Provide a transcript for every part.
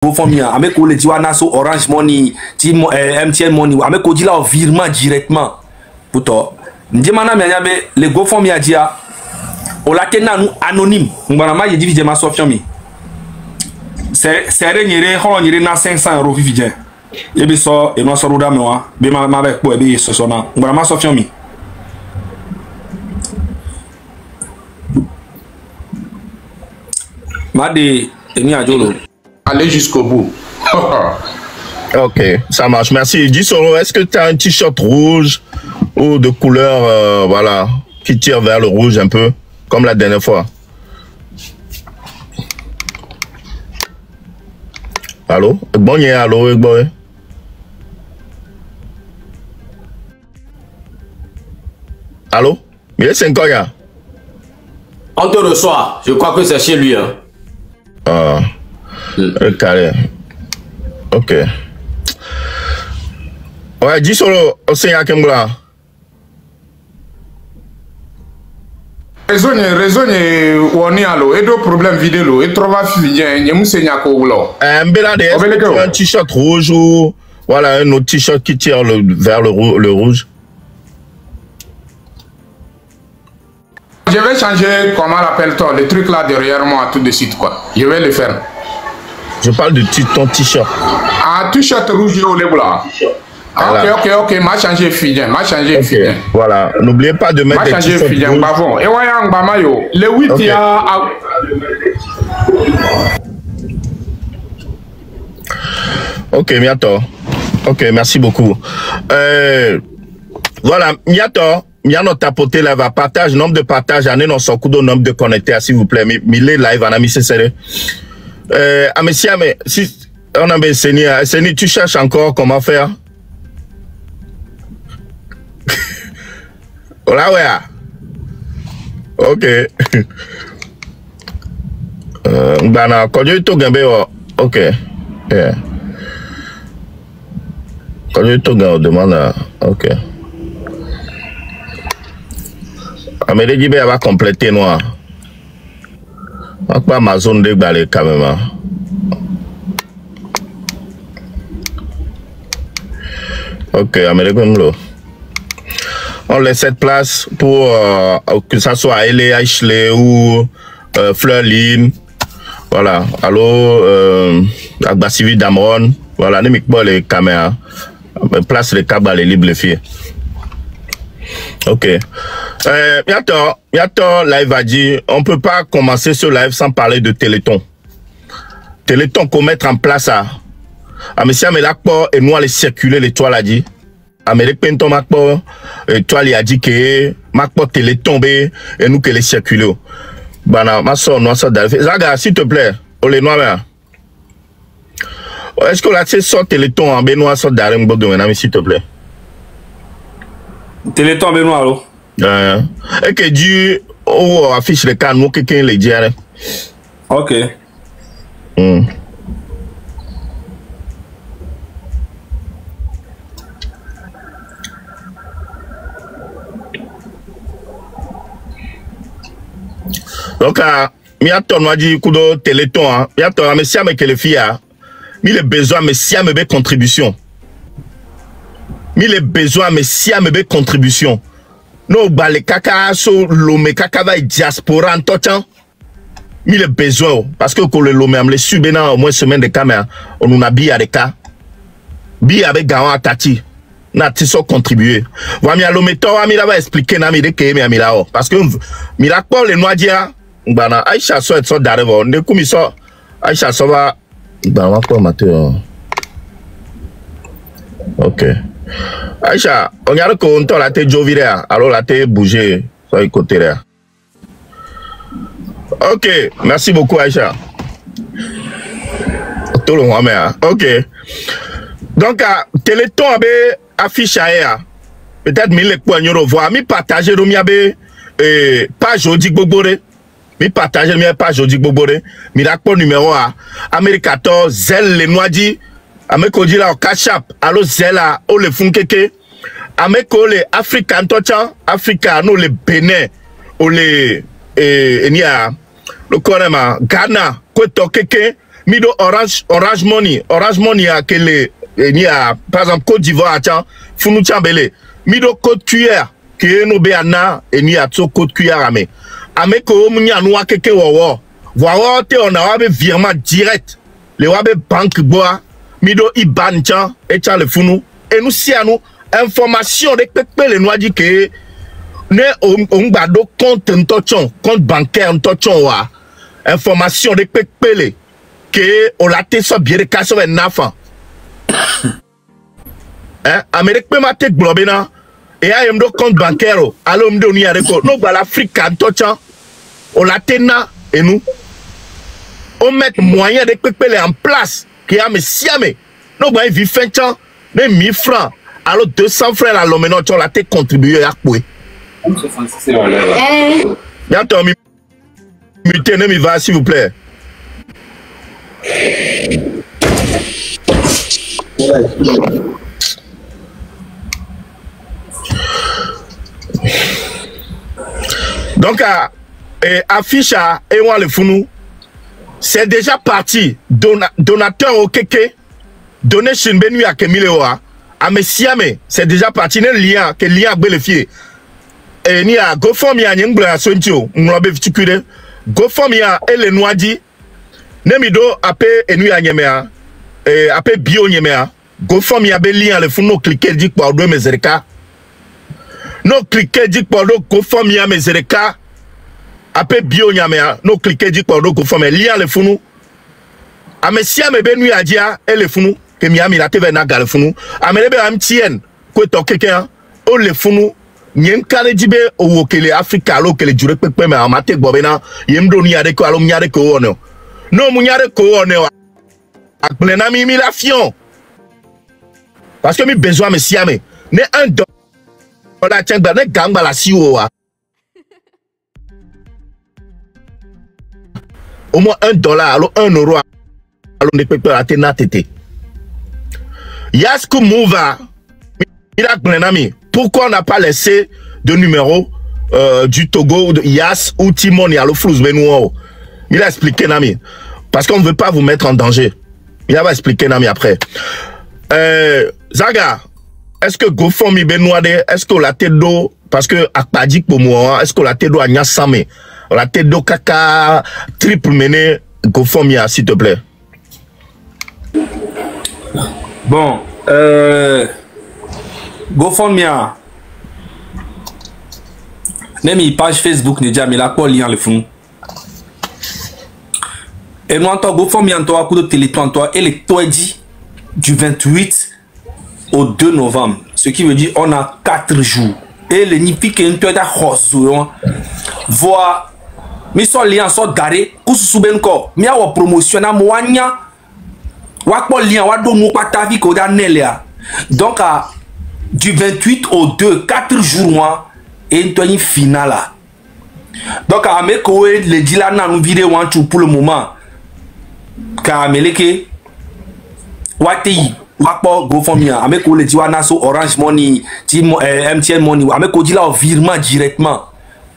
GoFundMe, avec le Diwana sur Orange Money, MTN Money, avec le là virement directement. Pour toi, Ndimana Miabe, le GoFundMe a dit on l'a qu'un anonyme. On va la dit vidéo Sofiami. C'est rien, on y a 500 € vidéo. Et bien ça, et non ça roule moi, bien ma avec pour bien ce sona. On va la Sofiami. Madi, ni a jolo. Allez jusqu'au bout. Ok, ça marche. Merci. Dis Soro, est-ce que tu as un t-shirt rouge ou de couleur, voilà, qui tire vers le rouge un peu, comme la dernière fois? Allô? Bon, allô, bon. Allô? Mais c'est encore là. On te reçoit. Je crois que c'est chez lui. Hein. Ah. Carré. Ok. Ouais, dis solo, c'est à Kembla. Raisonne, on est à l'eau, et deux problèmes vidéo, et trois filles, et moussenya koula. Un t-shirt rouge ou voilà, un autre t-shirt qui tire vers le rouge. Je vais changer, comment l'appelle-t-on, le truc là derrière moi tout de suite, quoi. Je vais le faire. Je parle de ton t-shirt. Ah, t-shirt rouge au là. Ok, m'a changé fille, m'a changé fille. Voilà, n'oubliez pas de mettre des t-shirts rouges. Et voyons, Bamayo, le 8 il y a... Ok, Miato. Ok, merci beaucoup. Voilà, Miato. Miano tapoter là va partage nombre de partage année non son coup de nombre de connectés s'il vous plaît mille live en ami c'est sérieux Amesia mais si on a bien Seni tu cherches encore comment faire voilà ouais ok bana quand tu to gambe ok yeah quand tu to gambe demande ok Amélie Djibé va compléter noir. Pas ma zone de balai quand même. Ok, Amélie Gomlo. On laisse cette place pour que ça soit Elé, Ashley ou Fleurline. Voilà. Allô, Agbasivi Damron. Voilà, ne pas les caméras. Place les câbles les libres les filles. Ok. Bientôt, live a dit, on peut pas commencer ce live sans parler de Téléthon. Téléthon qu'on mettre en place à monsieur Amelakpo et nous aller circuler les toiles a dit. Amelek Penton Makpo, toile a dit que Makpo Téléthon et nous que les circuler. Bana, ma soeur, nous ça d'arriver. Zaga, s'il te plaît, on les noie. Est-ce que la sort Téléthon en Benoît sort d'arriver de s'il te plaît? Téléthon Benoît, allô? Et que Dieu affiche les canaux que quelqu'un les dit. Ok. Donc, Miaton m'a dit que Téléthon, Miaton, mais si avec les filles, il a besoin, mais si avec contribution. Il a besoin, mais si avec contribution. No bale kaka so lome kaka va diaspora en totan. Il a besoin parce que quand le lome am le subena au moins semaine de caméra on nous a bi avec cas. Bi avec gawan atati. Na tiso contribuer. Va mi lome to mi la va expliquer na mi de ke mi amila o parce que mi la ko le noa dia bana Aisha so et so d'arriver ne kumi so Aisha so va ba wa ko matin. OK. Aïcha, on regarde qu'on t'a la tête jovire, alors la tête bouger sur le côté là. Ok, merci beaucoup Aïcha. Tout le monde, ok. Donc, Téléthon avait affiché peut-être 1000 poignons de voix, mi partager le miabe page Odi Bobore, mi partager le page Odi Bobore, mi rapport numéro 1, Amérique 14, Zel les Noidi. Ameko dit là au Kachap, allo Zela, o le Funkeke, Ameko le Africain Tocha, Africa, no le Bénin, o le Enia, le Korema, Ghana, Kweto Keke, mido Orange Money a kele ni a par exemple Côte d'Ivoire tiens funu chambele mido code QR que no be ana ni a to code QR ame ko munya no akeke wo voir te on a virement direct le wabe banque boa mido IBAN tiens et tiens le funu et nous si à nous information de pepe le noa dit que ne on gbado compte ntochon compte bancaire ntochon wa information de pepe que on l'a été sur bien de 89 ans. Hein? Amérique peut mater globena et à un compte bancaire alors on me donne y a no bah l'Afrique en touchant on l'a tena et nous on met moyen de peper en place qui a mais siamé no bah vivre fin temps mais 1000 francs alors 200 francs à l'homme non tu l'a été contribué à quoi bientôt muté ne mi va s'il vous plaît. Donc affiche à Ewa le Founou, c'est déjà parti. Donateur au Keke, donation Benu à Kemilewa, à Messiame, c'est déjà parti. Le lien que lien bénéficié. Et ni à GoFundMe à Nyangla Sontio, m'labe viticule. GoFundMe à ele Noadi. Nemido ape enu à Nyemea, ape bio Nyemea. GoFundMe a lien le Founou cliquer dit pour deux mesereka. No cliquer dit pour deux GoFundMe a mesereka. Ape bio Nyemea. No cliquer dit pour deux GoFundMe lien le Founou. Amesia me benu à dia et le Founou que Miami la teve na gal Founou. Amelebe amtien ko to quelqu'un o le Founou. Nyen kale jibe o wokele Afrika lo kele jure pepe me amate gbobena yemdo ni ade ko alo nyare ko ono no munyare ko ono akplena mi la fion parce que mi besoin me siame ne $1 tiengba ne gamba la siwo wa au moins $1 alors €1 alors ne pepe la tena tete Yasku Mova il a akplena mi. Pourquoi on n'a pas laissé de numéro du Togo, de Yas ou Timon et à l'Oflous Benouo? Il a expliqué, Nami. Parce qu'on ne veut pas vous mettre en danger. Il va expliquer, Nami, après. Zaga, est-ce que GoFundMe Benouade, est-ce que la tête d'eau, parce que Akpadik pour moi, est-ce que la tête d'eau a Nyasame, la tête d'eau Kaka, triple mené, GoFundMe, s'il te plaît? Bon, GoFundMe même page Facebook ne dit mais la quoi lien le fond et nous entend GoFundMe en toi coup de téléthon en toi et les toi dit du 28 au 2 novembre ce qui veut dire on a 4 jours et le nipi que toi da xozo voir mais son lien sont garé kusu suben ko mi awa promotion na moanya wa ko lien wa do mo pata vi ko da nelia donc du 28 au 2, 4 jours moi et une finale. Donc à me ko le dit là dans une vidéo pour le moment. Car me que wati wakpo GoFundMe à me ko le dit wana so Orange Money, MTN Money, à me ko dit là virement directement.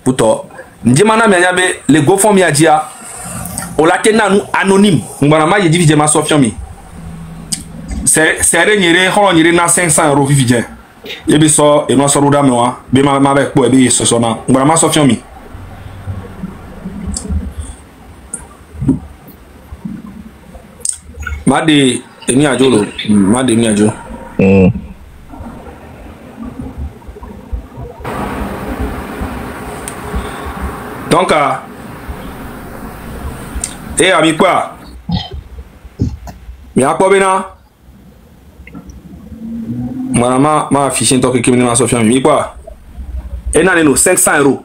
Pourtant, ndi mana me nyabe le GoFundMe a dit on la tena nous anonyme. Ngwana ma yedi vidéo ma sofiami. C'est renire on nire na 500 € vivien. Ebi so e no so roda mewa be ma be po ebi so na ngba ma so fion mi ma de emi ajo lo ma de mi ajo donc ami quoi mi apo bena ma affiché tant que criminel ma Sofiane mi quoi et nan no 500 €.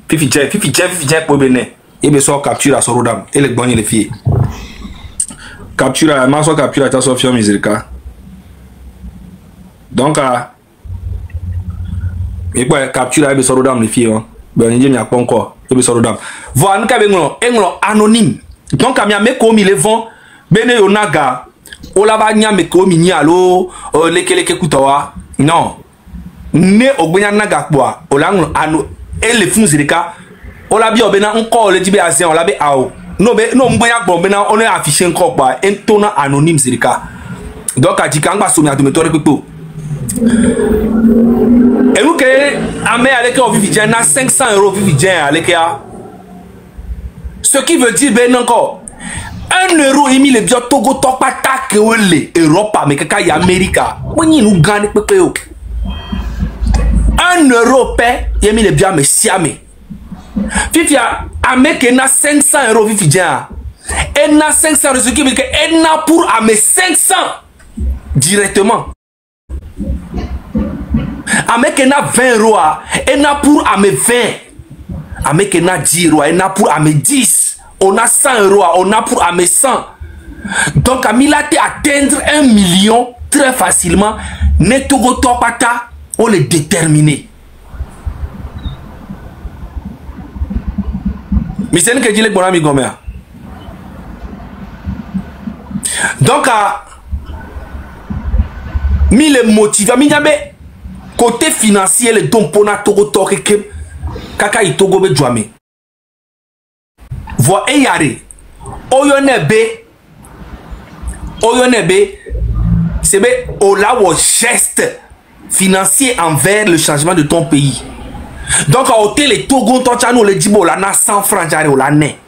Fifi jet pour bené et be so capture à Sorodam et les bonnes les filles capture ma so capture à Sofiane Misirika donc et quoi capture à be Sorodam les filles ben ni mi akon ko e be Sorodam voilà nous ka be nglo anonyme donc a mi ameko mi le vent bene yonaga Olaba nyame ko mi ni alo lekeleke kutawa non ne ogbenya naga kwa olangu anu ele fun zirika ola bi obena nko le jibe asen ola be awo non mboya bon maintenant on est affiché encore quoi un ton anonyme c'est le cas donc a dit quand va soumettre de méthode plutôt et nous que amé avec on vit déjà 500 € vit déjà avec ce qui veut dire ben encore 1 euro il le bio Togo to pas que le Europe mais que y Amérique oni nous gagne pepe 1 euro paie il le bio mais siamé Fifia, Amérique na 500 € vividien. Elle na 500 €, ce qui veut dire qu'elle n'a pour amener 500 directement. Amérique na 20 €, elle n'a pour amener 20. Amérique na 10 €, elle n'a pour amener 10. On a 100 €, on a pour amener 100. Donc, Amila te atteindre 1 million très facilement. Ne togo topata, on le déterminer. Mais c'est que je dis bon ami Gomer. Donc, mi le motive, mi nyabe côté financier le don pona togo toke ke kaka itogo be djwame. Vo eyare oyonebe c'est be ola wo geste financier envers le changement de ton pays. Donc, à hôtel les Togo, le Djibo, là, 100 francs, là, né.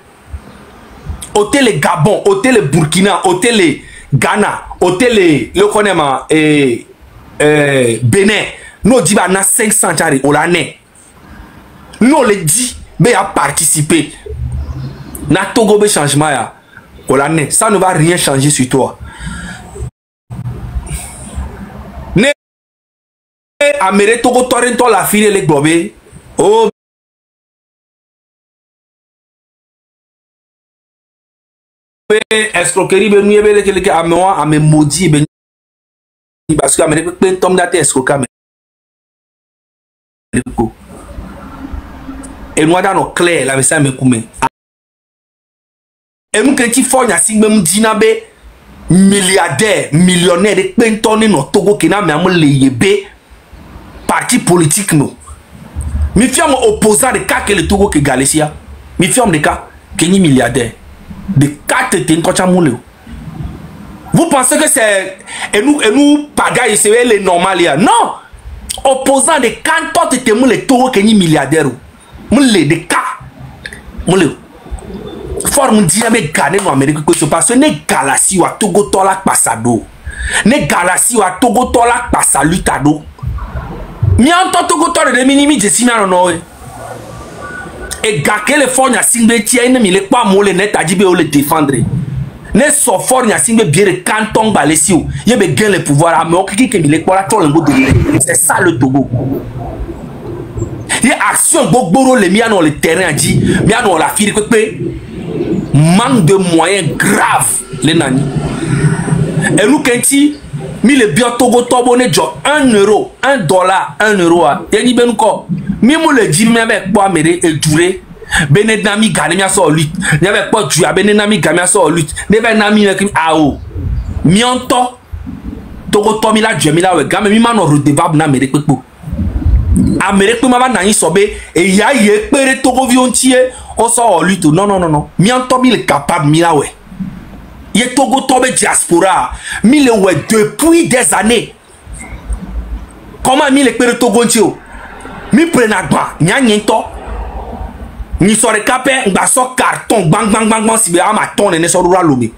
Hôtel les Gabon, hôtel les Burkina, hôtel les Ghana, hôtel les, le connaît, Bénin. Nous, dit, bah, 500 là, né. Nous, le dit, mais à participer. Na Togo, be changement, là, né. Ça ne va rien changer sur toi. Né, Amérique, Togo, Torrento, la fille, les globés. Oh, escroquerie ben nous yebele que à moi à me maudit ben parce que Amérique ben tom date escroquer et nous dans nos clair la ça me kume et nous que ti fo nya si même dinabe milliardaire millionnaire de ben tonne no Togo que na me am le yebe parti politique nous. Mi fiam opposant de cas que le Togo que Galicia. Mi fiam de cas que ni milliardaire. De 4 moule. Vous pensez que c'est et nous pagaille c'est le normal là. Non. Opposant de quand te moule le Togo que ni milliardaire. Moule de cas. Moule. Forme dire mais gagner en Amérique que se passe ne Galaxie wa Togo tola passado. Ne Galaxie wa Togo tola passalutado. Mi entend Togo tore de minimi je simano no et gake le fort nya singbe tie ne mi le kwa mo le net ajibe o le défendre ne so fort nya singbe biere canton balesio ye be gain le pouvoir mais o kiki ke mi le kwa la tole ngo de c'est ça le Togo ye action gbogboro le mi ano le terrain dit mi ano la firi pepe manque de moyens graves les nani et nous kenti mi le bio Togo tobo ne jo 1 euro, 1 dollar, 1 euro a. Yeni ben ko. Mi mo le di mi avec po amere e dure. Bene nami gane mi aso lutte. Ni avec po dure bene nami gane mi aso lutte. Ne ben nami ne a o. Mi onto Togo to mi la dure mi la we game mi ma no redevable na amere pepo. Amere pe ma ba na yin sobe e ya ye pere Togo vi ontie o so lutte. Non. Mi onto mi le capable mi la we. Ye Togo tobe diaspora mille ouais depuis des années. Comment mi le pere Togo ntio mi prenagba nya nyento ni sore capé ngba so carton bang si be ama ton ne so rura lomi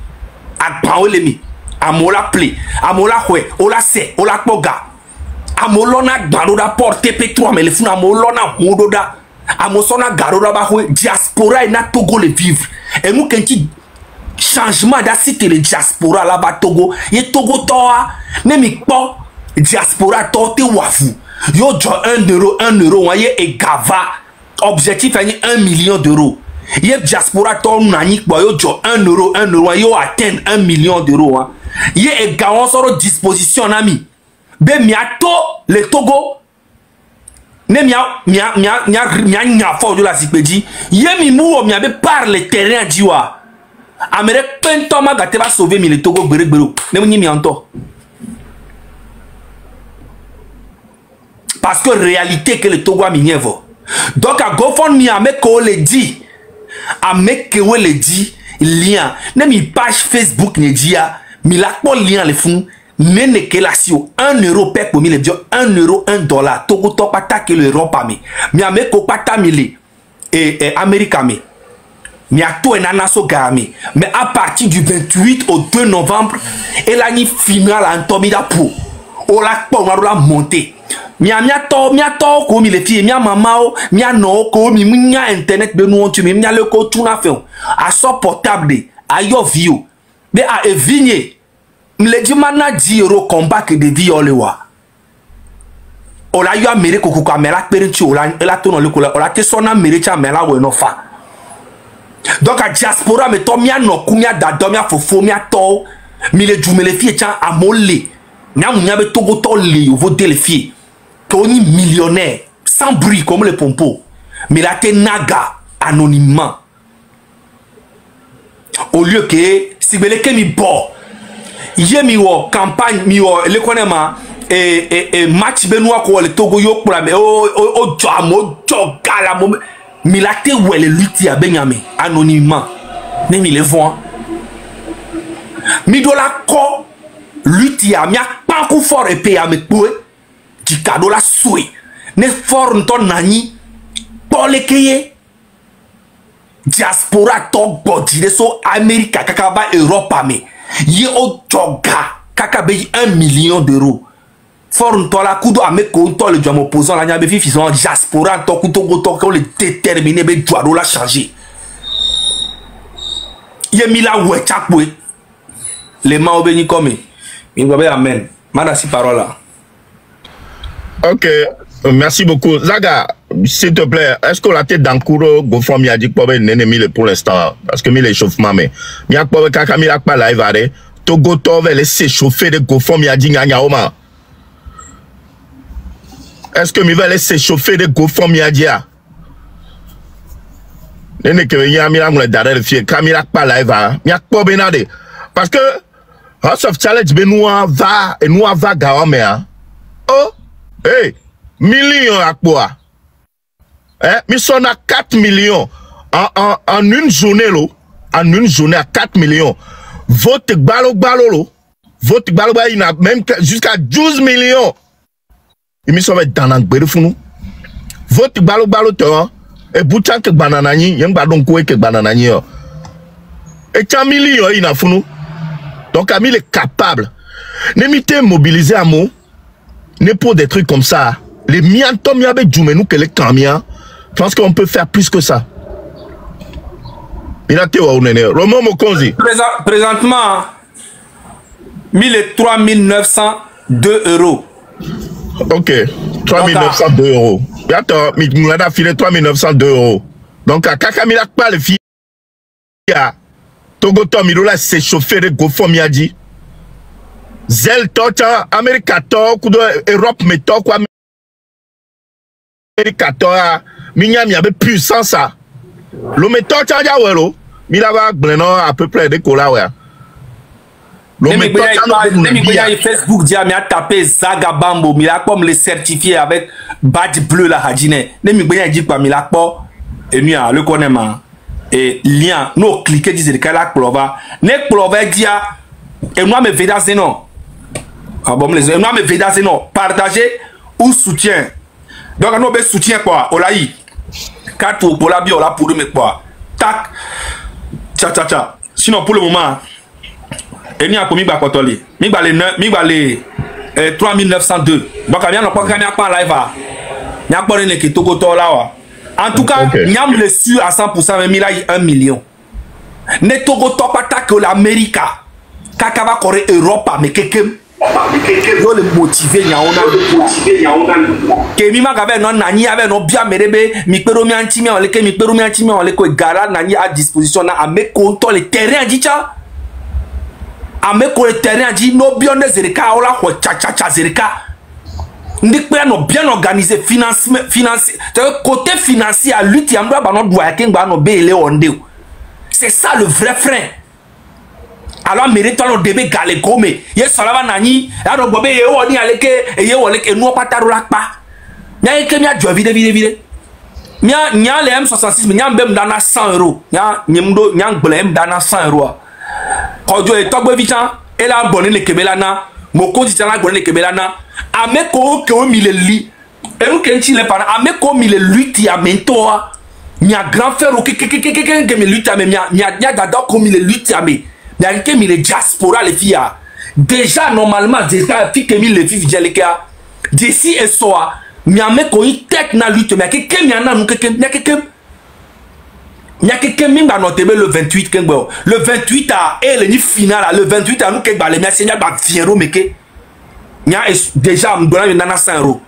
agba o le mi amola play amola hwe ola se ola poga amolona gbaroda porte petro mais le funa amolona hododa amosona garoda ba hwe diaspora na Togo le vivre et nous kenti changement d'assite le diaspora là-bas Togo ye Togo toa ne mi po diaspora to te wafu yo jo 1 euro ye e gava objectif ani 1 million d'euros ye diaspora to nani po yo jo 1 euro yo atteindre 1 million d'euros ye e gawon soro disposition ami be miato le Togo ne mia fo de la sipedi ye mi mu o mia be par le terrain diwa Amérique pentoma gate va sauver mi le Togo gbero ne mi anto parce que réalité que le Togo a minievo donc à GoFundMe a me ko le dit a me que we le dit lien ne mi page Facebook ne dia mi la po lien le fun ne ke la si 1 euro per pour mi le bio 1 euro 1 dollar Togo to pata ke le Europe mi ame ko pata mi le et America mi a tout en so gami mais à partir du 28 au 2 novembre elle a ni finale en tomida pour o la po la monter mi to ko mi le fie mi mama o mi no ko mi nya internet be no tu mi nya le ko tu na fe a so portable de ayo view de a evinye le di mana 10 euro combat que de violewa o la yo amere ko ko amela perinti o la to no le ko la te so na mere cha mela we no fa donc a diaspora me to mi no ku mi da do mi afofo mi to mi le du me le fie cha amole nya mu nya be Togo to le vo de le fie Tony millionnaire, sans bruit comme les pompos, mais là t'es naga anonymement. Au lieu que si vous voulez mi bo, yé mi wo campagne mi wo le konema et match Benoît ko le Togo yo pour la mais o jamo jogala mo mi là t'es où le lutti à Benjamin anonymement. Ne mi le voit. Mi do la ko lutti à mi a pas coup fort et payer à me poué. Qui cadeau la soué ne forme ton nani pour les keye diaspora to body so America kakaba Europe me ye o joga kakabe 1 million d'euros forme to la kudo ame ko to le jamo opposant la nyabe fi son diaspora to kuto ko le déterminer be doado la changer ye mi la we chapwe les mains obéni comme mi gobe amen manda si parole là. Ok, merci beaucoup. Zaga, s'il te plaît, est-ce que la tête d'Ankouro, Gofom, il a dit que pour l'ennemi pour l'instant, parce que il échauffement, mais il y a pas de il a pas live arrêt. Togo Tove laisser chauffer de Gofom, il a dit Nyaoma. Est-ce que il va laisser chauffer de Gofom, il a dit n'est que il y a mis derrière le fier, quand il a pas live arrêt, il y a pas benade. Parce que House of Challenge Benoît va et nous va Gawame. Oh! Hey, millions à quoi? Mais on a 4 millions en une journée, là. En une journée à 4 millions. Vote balo, vote balo, il a même jusqu'à 12 millions. Il me semble dans l'anglais de nous. Vote balo, et bouchan que bananani, y'en a donc quoi que bananani. Et 100 millions, il a founou. Donc, Ami est capable. N'émité mobiliser à moi. N'est pas des trucs comme ça. Les miens, Tom Yabe Djoumenou, que les camions, je pense qu'on peut faire plus que ça. Il a été où, Romain Mokonzi. Présentement, 3 902 euros. Ok, 3 902 euros. Et attends, il a filé 3 902 euros. Donc, à Kakamila, pas le filles. Togo Tom, il a s'échauffé de Gofom Yadi. Zel tota America to kudo Europe me to kwa America to a minyam yabe puissance ça lo me to cha ja welo mi la ba gbleno à peu près de kola wa lo me to cha no mi goya Facebook dia mi a tapé Zaga Bambo mi la comme le certifié avec badge bleu la hadine ne mi goya di pa mi la po et mi a le connaît et lien no cliquer disait que la clova ne clova dia et moi me vedas non. Ah bon, les gens me vedent c'est non partager ou soutien donc on a soutien quoi on l'a eu 4 pour la bio là pour me quoi tac cha sinon pour le moment et ni a commis ba kotoli mi ba les 3902 donc il y a pas quand il pas live il y a pas une qui Togo to là en tout cas il y a le sûr à 100% mais il a 1 million ne Togo to pas ta que l'Amérique kakava coré Europe mais quelqu'un yo le motiver nyaona ke mi magabe non nani ave no bia merebe mi pero mi antimi on le ke mi pero mi antimi on le ko gara nani à disposition na ame ko to le terrain dit cha ame ko le terrain dit no bio ne zerika ola ko cha zerika ndi pe no bien organisé financier côté financier à lutte yamba ba no doya ke ngba no be ele onde c'est ça le vrai frein. Alors mérite le début galé comme ye salava nani alors bobe ye woni aleke ye woleke no pataru la pa nya ke mi adjo vide Nya le M66 mais nya mbem dana 100 €. Nya nyemdo nya ngbele dana 100 €. Kojo e togbe vichan e la bonne le kebelana, moko di tana bonne le kebelana. Ameko ke o mileli. E nous kenchi le para ameko mile lutti a mentoa. Nya grand frère o ke me lutti a me nya dada ko mile lutti a me. Nya ke mile diaspora le filles. Déjà normalement déjà fi ke mile filles jeleka. D'ici et soa miame ko yi tek na lutte mais que miana nu que mimba no tebe le 28 kengbo le 28 a et le ni final le 28 a nu ke ba le mia seigneur ba fiero meke nya déjà m'dona na 100 €.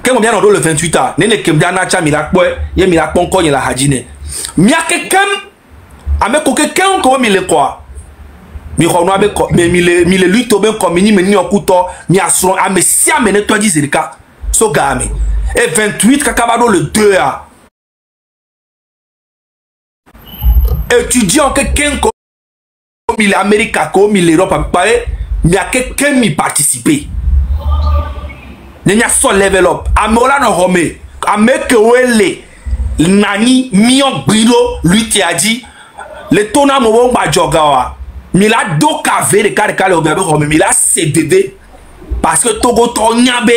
Kengbo bien no le 28 a ne ke mbiana cha mi la po ye mi la ponko ni la hadine mia kekem ame ko kekem ko mi le quoi mi ko no abe ko mi le lutte ben ko mi ni meni okuto mi asron ame si amene to di zerika so game et 28 kakabado le 2 a étudiant que kenko mi l'Amérique ko mi l'Europe pare mi a que mi participer nenya so level up amola no home ameke wele nani mion brilo lui ti a dit le tona mo bon ba jogawa mi la do kave de kale obiabe home mi la CDD parce que togo to nyabe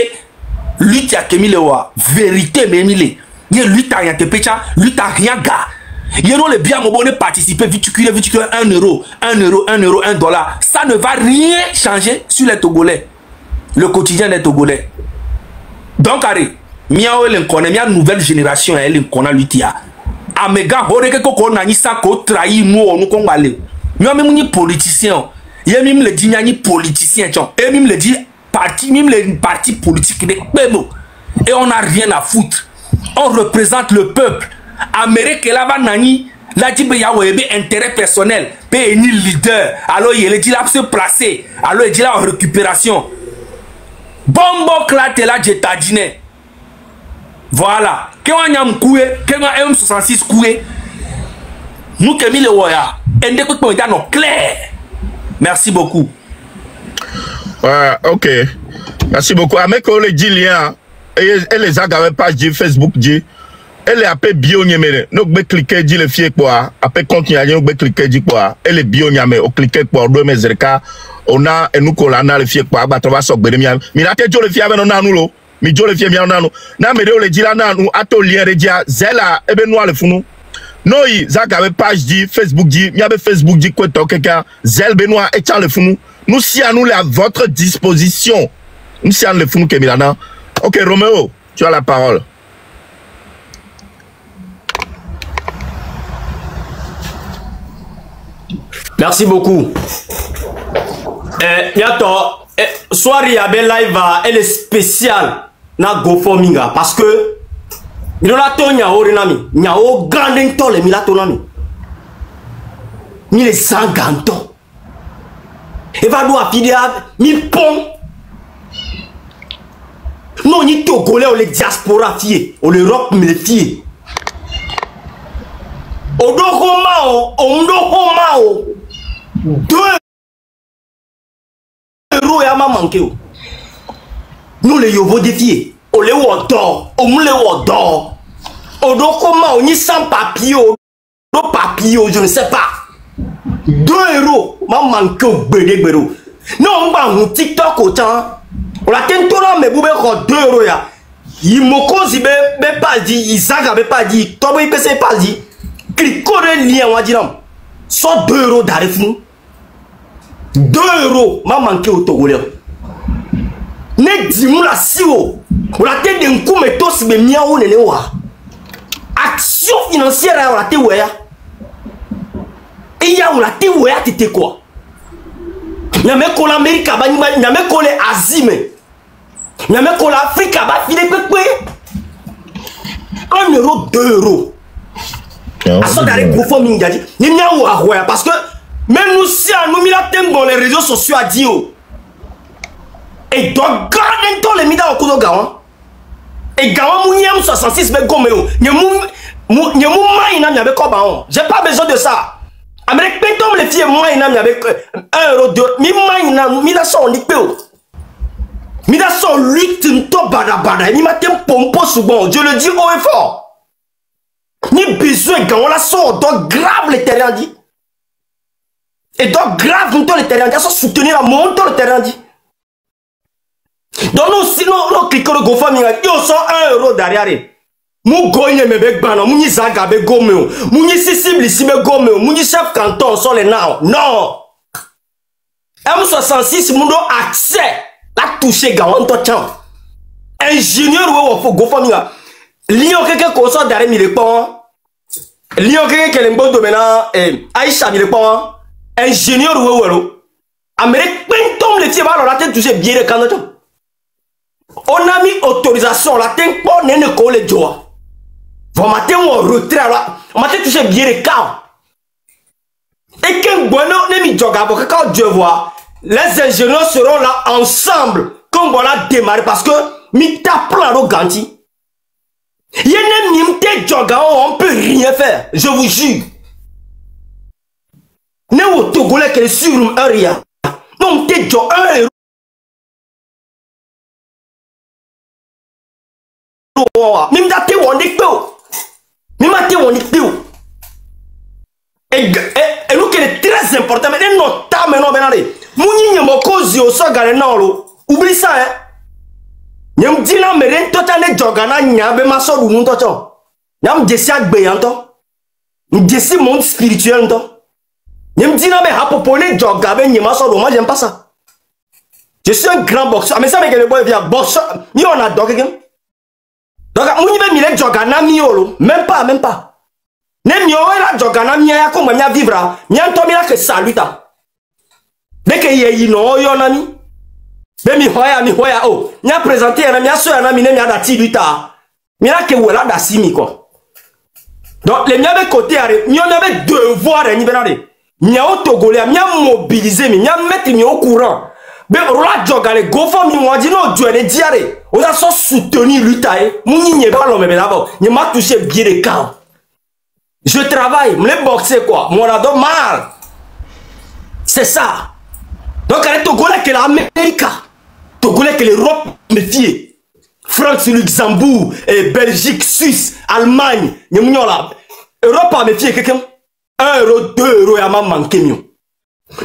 lui ti a kemi le wa vérité mais mile ye lui ta rien te pecha lui ta rien ga ye non le bien mo bon participer viticule 1 €, 1 €, 1 €, 1 $, ça ne va rien changer sur les Togolais, le quotidien des Togolais. Donc arrête miao le connaît mia nouvelle génération elle connaît lui ti a amega hore ke ko na ni sa ko trahir nous ko ngale mio même ni politicien ye mime le dit ni politicien chon et mime le dit parti mime les partis politiques de bebo et on a rien à foutre, on représente le peuple. Amérique là-bas nani la dit ya webe intérêt personnel pe ni leader alors il dit là se placer alors il dit là en récupération bombo klate la jetadine voilà que on yam koué que on M66 koué nous que mi le woya ende ko point non clair. Merci beaucoup. OK, merci beaucoup. Avec les Gilliens et les agave page de Facebook dit elle est appelée bio nyemere donc be cliquer dit le fier quoi après continuer on be cliquer dit quoi elle est bio nyame o cliquer quoi do mezerka on a et nous kolana le fier quoi ba to va so gbere mi la te jo le fier na nu lo mi jo le fier mi na nu na me de le dit la na nu ato lien de dia zela ebe no le funu no yi zagave page dit Facebook dit mi abe Facebook dit quoi to quelqu'un zel benoit et tient le funu nous si à nous à votre disposition nous si à le funu ke milana. OK Roméo, tu as la parole. Merci beaucoup. Yato, soirée y avait live, elle est spéciale na GoFundMe parce que milato nyao renami, nyao grandin tole milato nami. Ni les sanganto. Et va nous affiler mi pont. Non ni Togolais ou les diaspora fier, ou l'Europe me fier. Odoko mao, ondoko mao. 2 € ya ma manqué. Nous les yobo défier. On les wodor, on les wodor. Odoko mao ni sans papier, no papier, je ne sais pas. 2 € ma manqué au bébé béro. Non on va un TikTok autant. On a tenté mais vous avez 2 € ya. Il moko zibe be pas dit, Isaac avait pas dit, toi il peut pas dit. Cliquez le lien on va dire. So 2 € d'arrêt nous. 2 € m'a manqué au Togolais. Ne dis-moi la sio. On a tête d'un coup mais tous mes miaou ne wa. Action financière on a té ouais. Et ya on a té ouais t'étais quoi? Nyame ko l'Amérique ba nyame ko l'Asie mais. Nyame ko l'Afrique ba filé pepe. 1 €, 2 €. À ce d'arrêt GoFundMe dit. Ni miaou a ouais parce que même nous si nous mis la thème dans les réseaux sociaux à dire et donc garder tous les mida au kudo gawan et gawan mounyam 66 be gomeo nyemu maina mi avec quoi baon j'ai pas besoin de ça avec petom les filles maina mi avec 1 €, 2 mi maina mi la son ni peo mi la son lutte to bada mi matem pompo souvent je le dis haut et fort Ni besoin de on la sort donc grave le terrain dit. Et donc grave nous le terrain dit, soutenir la monte le terrain dit. Donc nous sinon nous cliquons le GoFundMe, yo sort 1 euro derrière. Mou goye me bek bana, mou ni zaga be gomeo, mou ni sisibli si be gomeo, mou ni chef canton sur les now. Non. M66 moun do accès la toucher gawan to chan. Ingénieur ou GoFundMe là. Lion quelqu'un qu'on sort derrière mi le pont. Lion quelqu'un qui lembo do mena Aïcha mi le pont. Ingénieur ou welo. Amérique pintom le tiba la tête toucher bien le canton. On a mis autorisation la tête pour ne coller joie. Vous matin on retrait là. On matin toucher bien le cas. Et que bueno ne mi joga pour que quand Dieu voit, les ingénieurs seront là ensemble comme on a démarré parce que mi tape là au ganti. Il y a une mimte joga on peut rien faire, je vous jure. Ne au Togolais que sur un rien. Non te jo 1 euro. Mim da te on dit peu. Mim da te on dit peu. Et nous qui est très important, mais notre temps maintenant benale. Mouni nyemo kozi o so gare na lo. Oublie ça hein. Nyem dina meren total jogana nyabe maso du munto cho. Nyam desi agbe yanto. Desi monde spirituel to. Nyem dina be hapopole jogabe nyema so do, moi j'aime pas ça. Je suis un grand boxeur, mais ça me que le boy vient boxeur. Mi on a donc quelqu'un. Donc mouni be mi le jogana miolo, même pas. Ne mi o la jogana mi ya ko mo mi vivra. Mi anto mi la que saluta. Dès que y no yo nami. Be mi hoya oh. Mi a présenté na mi a so na mi ne mi a dati luta. Mi la que wela da simi ko. Donc les mi avait côté are, mi on avait devoir ni benade. Mi a au Togolais, mi a mobiliser mi a mettre mi au courant. Be rola jogale GoFundMe mi mo di no jo ne diare. On a so soutenir luta e. Mu ni nye ba lo me benabo. Ni m'a touché bien les camps. Je travaille, me boxer quoi. Mon ado mal. C'est ça. Donc, elle est Togolais que l'Amérique, Togolais que l'Europe me fie. France, Luxembourg, Belgique, Suisse, Allemagne, Europe me fie quelqu'un. 1 euro, 2 euros, il m'a manqué mieux.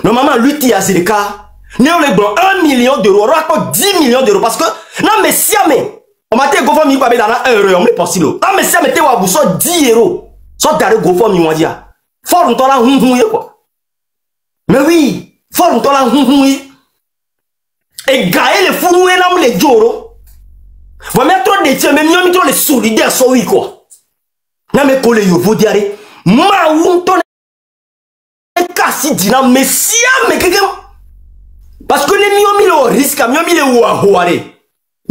Normalement, lui, il y a des cas. Néo les blancs, 1 million d'euros, on raconte 10 millions d'euros parce que, non, mais si, on m'a dit que GoFundMe va dans 1 euro, on est possible. Non, mais si, on m'a dit 10 euros. Soit d'arrêt GoFundMe, on dit, fort, on t'a la quoi. Mais oui. Faut on la et gailler les fous et l'homme les joro. Vous mettre des tiens, mais mieux mettre les solidaires sur oui quoi. N'a mais collé yo vous dire ma ou ton cassi dina mais si mais quelqu'un parce que les mieux mis le risque mieux mis le ouahouare.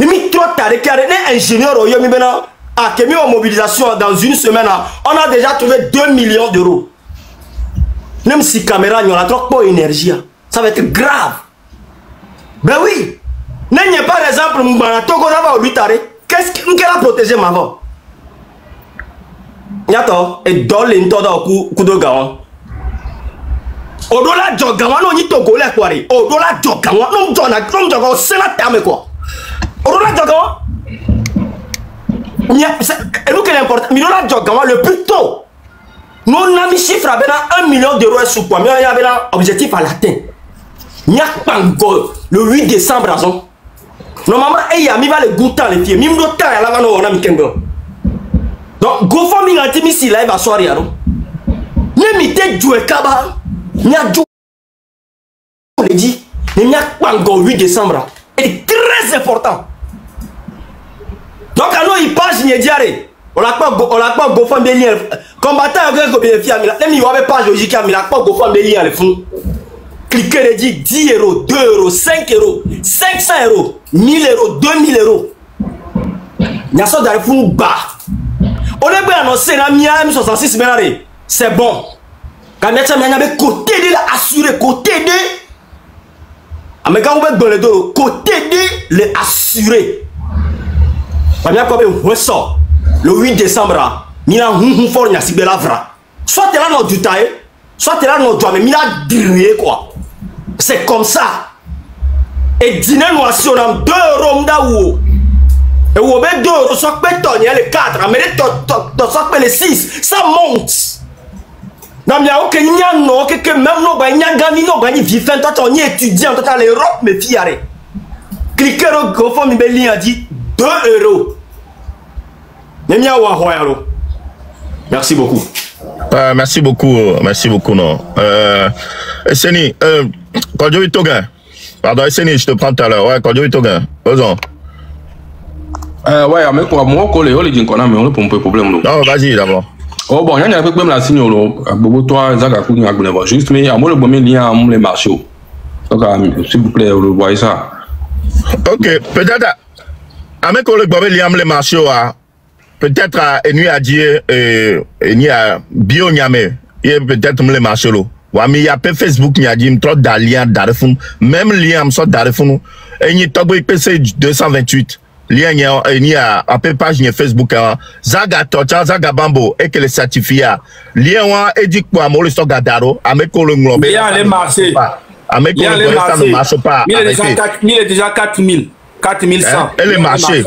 Les mis trop tard carré les ingénieurs au yo mi bena a que mis en mobilisation dans une semaine on a déjà trouvé 2 millions d'euros. Même si caméra n'y a trop pas d'énergie. Ça va être grave. Ben oui. N'est pas exemple, Togo n'a pas qu'est-ce qu'elle a protégé ma voix? Yato, et dans l'entour d'un coup de gawan. Odola Jogawan, on y Togo la quarry. Odola Jogawan, non, Jogawan, c'est la terme quoi. Odola Jogawan. Et nous, quel est important? Odola Jogawan, le plus tôt. Nous avons mis chiffre à 1 million d'euros sous quoi? Mais il y avait un objectif à l'atteindre. Il n'y a pas encore le 8 décembre. Normalement, il y a mis le goût dans les pieds. Même le temps, il y a mis donc, GoFundMe a dit si live à soirée. Ne mettez jouer Kaba. Il y a joué. On l'a dit. Il n'y a pas encore le 8 décembre. C'est très important. Donc, alors, il passe, il y a dit. On l'a pas GoFundMe lien. Combattant avec le fier, même il y avait pas logique, mais il a pas GoFundMe lien le fond. Cliquez les 10 euros, 2 euros, 5 euros, 500 euros, 1000 euros, 2000 euros. Il y a ça dans le fond bas. On est bien annoncé dans M66 maintenant. C'est bon. Quand il y a côté de l'assuré, côté de. Mais quand vous êtes dans les deux, côté de l'assuré. Quand il y a un ressort. Le 8 décembre, il y a un fort qui a si belle vra. Soit tu es là dans du taille, soit tu es là dans du mais il a diré quoi. C'est comme ça. Et dîner nous assurons 2 euros m'daou. Et vous avez 2 euros, soit pétonne, il y a les 4, mais les 6, ça monte. Non, mais ok, il y a non, que même non, il y a gagné, non, il y a vivant, toi, on y étudiant, toi, l'Europe, mais fiaré. Cliquez au GoFundMe, il a dit 2 euros. Merci beaucoup. Merci beaucoup, non. Esseni, quand je Toga. Pardon, Esseni, je te prends tout à l'heure. Ouais, quand je Toga. Osons. Ouais, mais pour moi, on dit qu'on a un problème. Non, vas-y d'abord. Oh bon, il y a un peu de la signe, toi, Zagakou, juste, mais à moi, le premier lien à les marchés. Donc, s'il vous plaît, vous voyez ça. Ok, peut-être, à mes collègues, les marchés, peut-être à Enu à dire, Enu à Bio Nyame, et peut-être les marchés. Ouais, mais il y a peu Facebook, il y a dit, trop d'alliés, d'arrefun, même lien, me sort d'arrefun, et il y a Togo PC 228. Lien ni a page ni Facebook zaga tocha zaga bambo et que le certificat lien wa edik kwa mo le so gadaro ameko le nglobe lien les marchés ameko le ça ne marche pas il est déjà 4100 et les marchés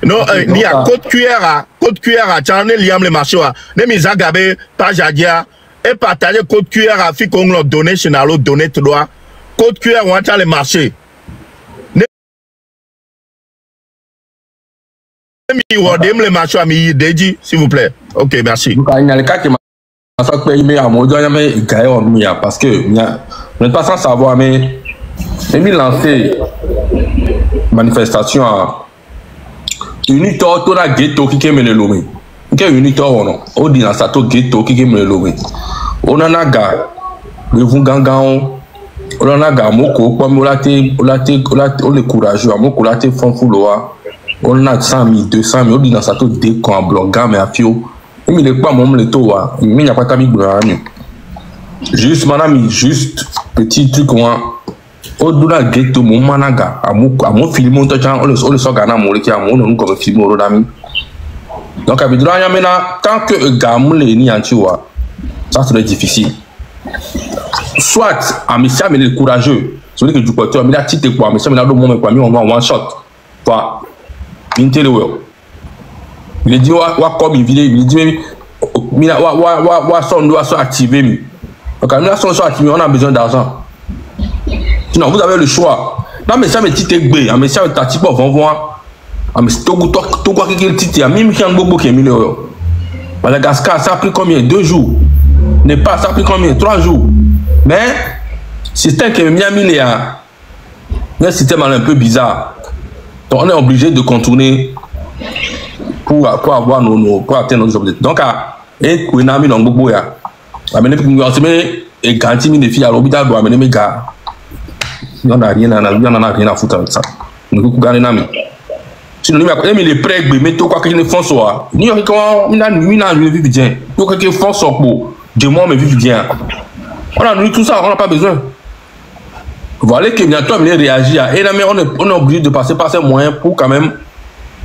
non ni a code QR a chane liam le marché wa ne mi zaga be page adia et partager code QR a fi ko nglo donation à l'autre donner droit code QR wa cha le marché. Les marchés amis Deji, s'il vous plaît. Ok, merci. Il y a le cas qui m'a parce que vous n'êtes pas sans savoir, mais il a lancé manifestation à Unitor, tout la ghetto qui est mené l'homme. Qui est Unitor ou non? On dit dans sa ghetto qui est mené l'homme. On en a gars, le Vungangan, on en a gars, Moko, comme on l'a le courageux, Moko l'a été fanfouloa. On a 100 000, 200 000, on dit dans sa tête des camps bloquants, mais à fio. Et il n'est pas mon le taux, il n'y a pas de temps. Juste, madame, juste petit truc, on doit ghetto, mon managa, à mon film, on le sort à mon qui a mon comme film, on l'a mis. Donc, avec tant que gamin est ni anti-wa, ça serait difficile. Soit, à Messia, mais le courageux, celui que du côté, mais la petite quoi, mais ça, mais là, le moment, on va one shot. Quoi? Il dit wa comme il dit wa son doit soit activé. Donc quand la son soit activé, on a besoin d'argent. Sinon vous avez le choix. Non mais ça me tite gbé, mais ça ta type vont voir. Mais to quoi que tite a même quand beaucoup qui millions. Madagascar ça a pris combien 2 jours. Népal ça a pris combien 3 jours. Mais système qui est mis à milliards. Un système un peu bizarre. Donc on est obligé de contourner pour avoir pour atteindre nos objectifs. Donc et qu'on a mis dans beaucoup ya. Amener et garantie mes filles à l'hôpital doit amener mes gars. Il y en a rien à foutre avec ça. Nous pouvons gagner nami. Sinon il y a les prêts mais tout quoi que ne font soit. Ni comment il a vivre bien. Tout quoi que font soit pour de moi me vivre bien. On a tout ça, on n'a pas besoin. Voilà que bientôt on réagir et là mais on est obligé de passer par ces moyens pour quand même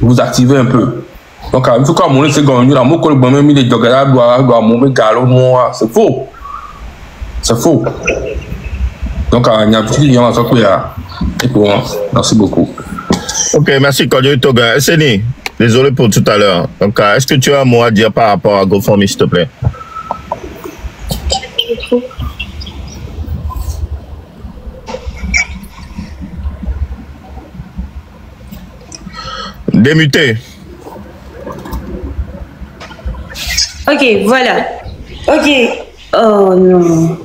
vous activer un peu. Donc il faut qu'on se gagne là mon collègue même il est doit mon galop moi c'est faux. C'est faux. Donc il y a petit lien à ça et pour moi merci beaucoup. OK, merci Kodjo Toga. Esseni, désolé pour tout à l'heure. Donc est-ce que tu as un mot à dire par rapport à GoFundMe s'il te plaît? Démuté. Ok, voilà. Ok. Oh non.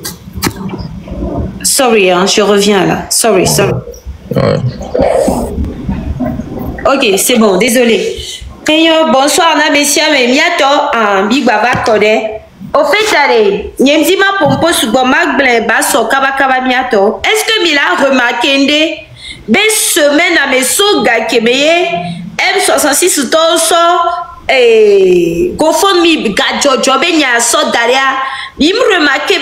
Sorry, hein, je reviens là. Sorry. Ouais. Ok, c'est bon, désolé. Bonsoir, Namesia, mais miato, Big Baba Kode. Au fait, allez, Nyemzima Pompo Sugomak Basso Kabakaba miato. Est-ce que Mila remarqué des semaines à mes sogas Kébéé M66 Toso et GoFundMe Gadjo Benya Sodaria. Il me remarqué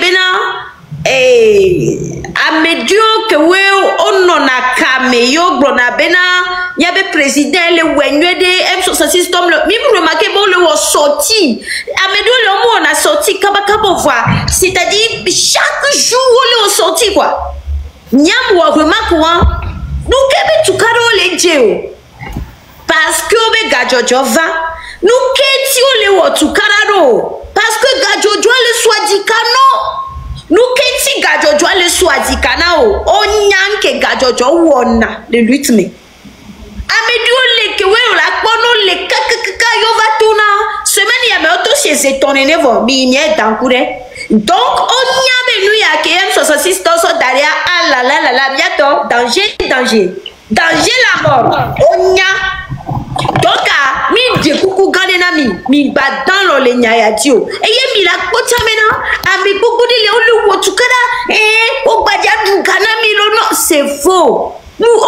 et à médio que we on a caméo brona bena il y avait président le wenye de M66 tom le même remarqué bon le sorti à médio le mot on a sorti kaba voir c'est-à-dire chaque jour on le sorti quoi nyam wa remarque quoi nous kebe tukaro le jeo pas parce que obe gajojo va nous keti ole wotu kararo parce que gajojo le swadikano nous keti gajojo le swadikana o nyanke gajojo wona le rythme amedio le kewe la pono le kakaka yo va tuna semaine ya me auto chez étonné vo mi nie dankure donc on nyame nous ya ke M66 toso daria ah la bientôt danger la mort on nya donc mi de kuku gane mi ba dans lo le nya ya dio eye mi la kota mena ami kuku di le olu wotukada o gbaja du kana mi lo no c'est faux nous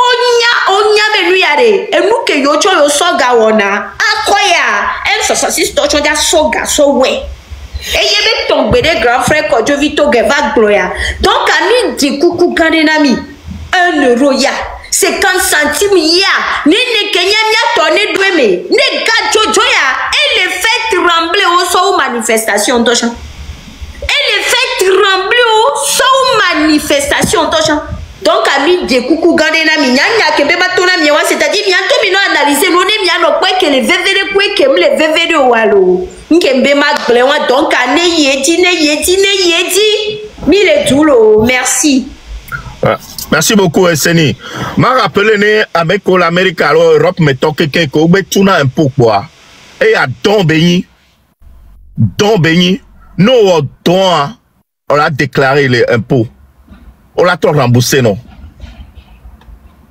onya menu yare e nous ke yo cho yo soga wona akoya M66 tocho dia soga so we e yebe tomber des grands frères ko Jovito Geva Gloria donc ami di kuku gane nami 1 euro ya 50 centimes ya ne kenya mia tonne doueme ne gajojo ya et le fait trembler au so manifestation tocha et le fait trembler au so manifestation tocha donc ami de coucou gardé na mi nyanya ke beba tona mi wa c'est-à-dire bientôt mi no analyser no ne mi ano kwa ke le vevere kwa ke le vevere walo nkembe magle wa donc ane yedi mi le toulo merci. Merci beaucoup Seni. M'a rappelé avec l'Amérique alors Europe mettons quelqu'un ko be tuna un peu quoi. Et à don béni no don on a déclaré les impôts. On l'a tout remboursé, non?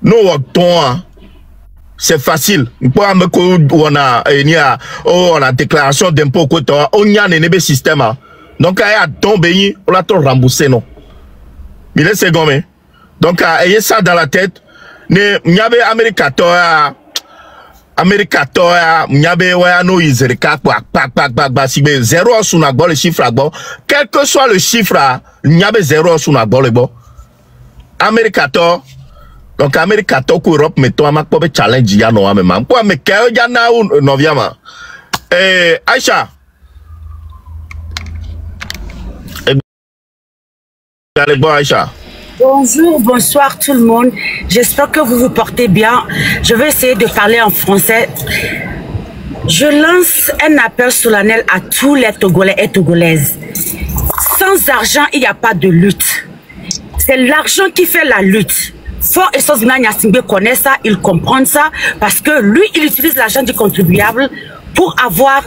Non, c'est facile. On a déclaration d'impôt, on y a un système. Donc, il y a tombé, on l'a tout remboursé, non? Mais c'est gommé. Donc, ayez ça dans la tête. Il y avait Américateur, no izerika, si 0 sous le chiffre, quel que soit le chiffre, il y avait 0 sous le bon. Américateur, donc Américateur que Europe mettons à quoi challenge ya no même quoi mais quel ya na no viama Aïcha bon Aïcha. Bonjour, bonsoir tout le monde. J'espère que vous vous portez bien. Je vais essayer de parler en français. Je lance un appel solennel à tous les Togolais et Togolaises. Sans argent, il n'y a pas de lutte. C'est l'argent qui fait la lutte. Fort et Sosna Nyasingbe connaît ça, il comprend ça, parce que lui, il utilise l'argent du contribuable pour avoir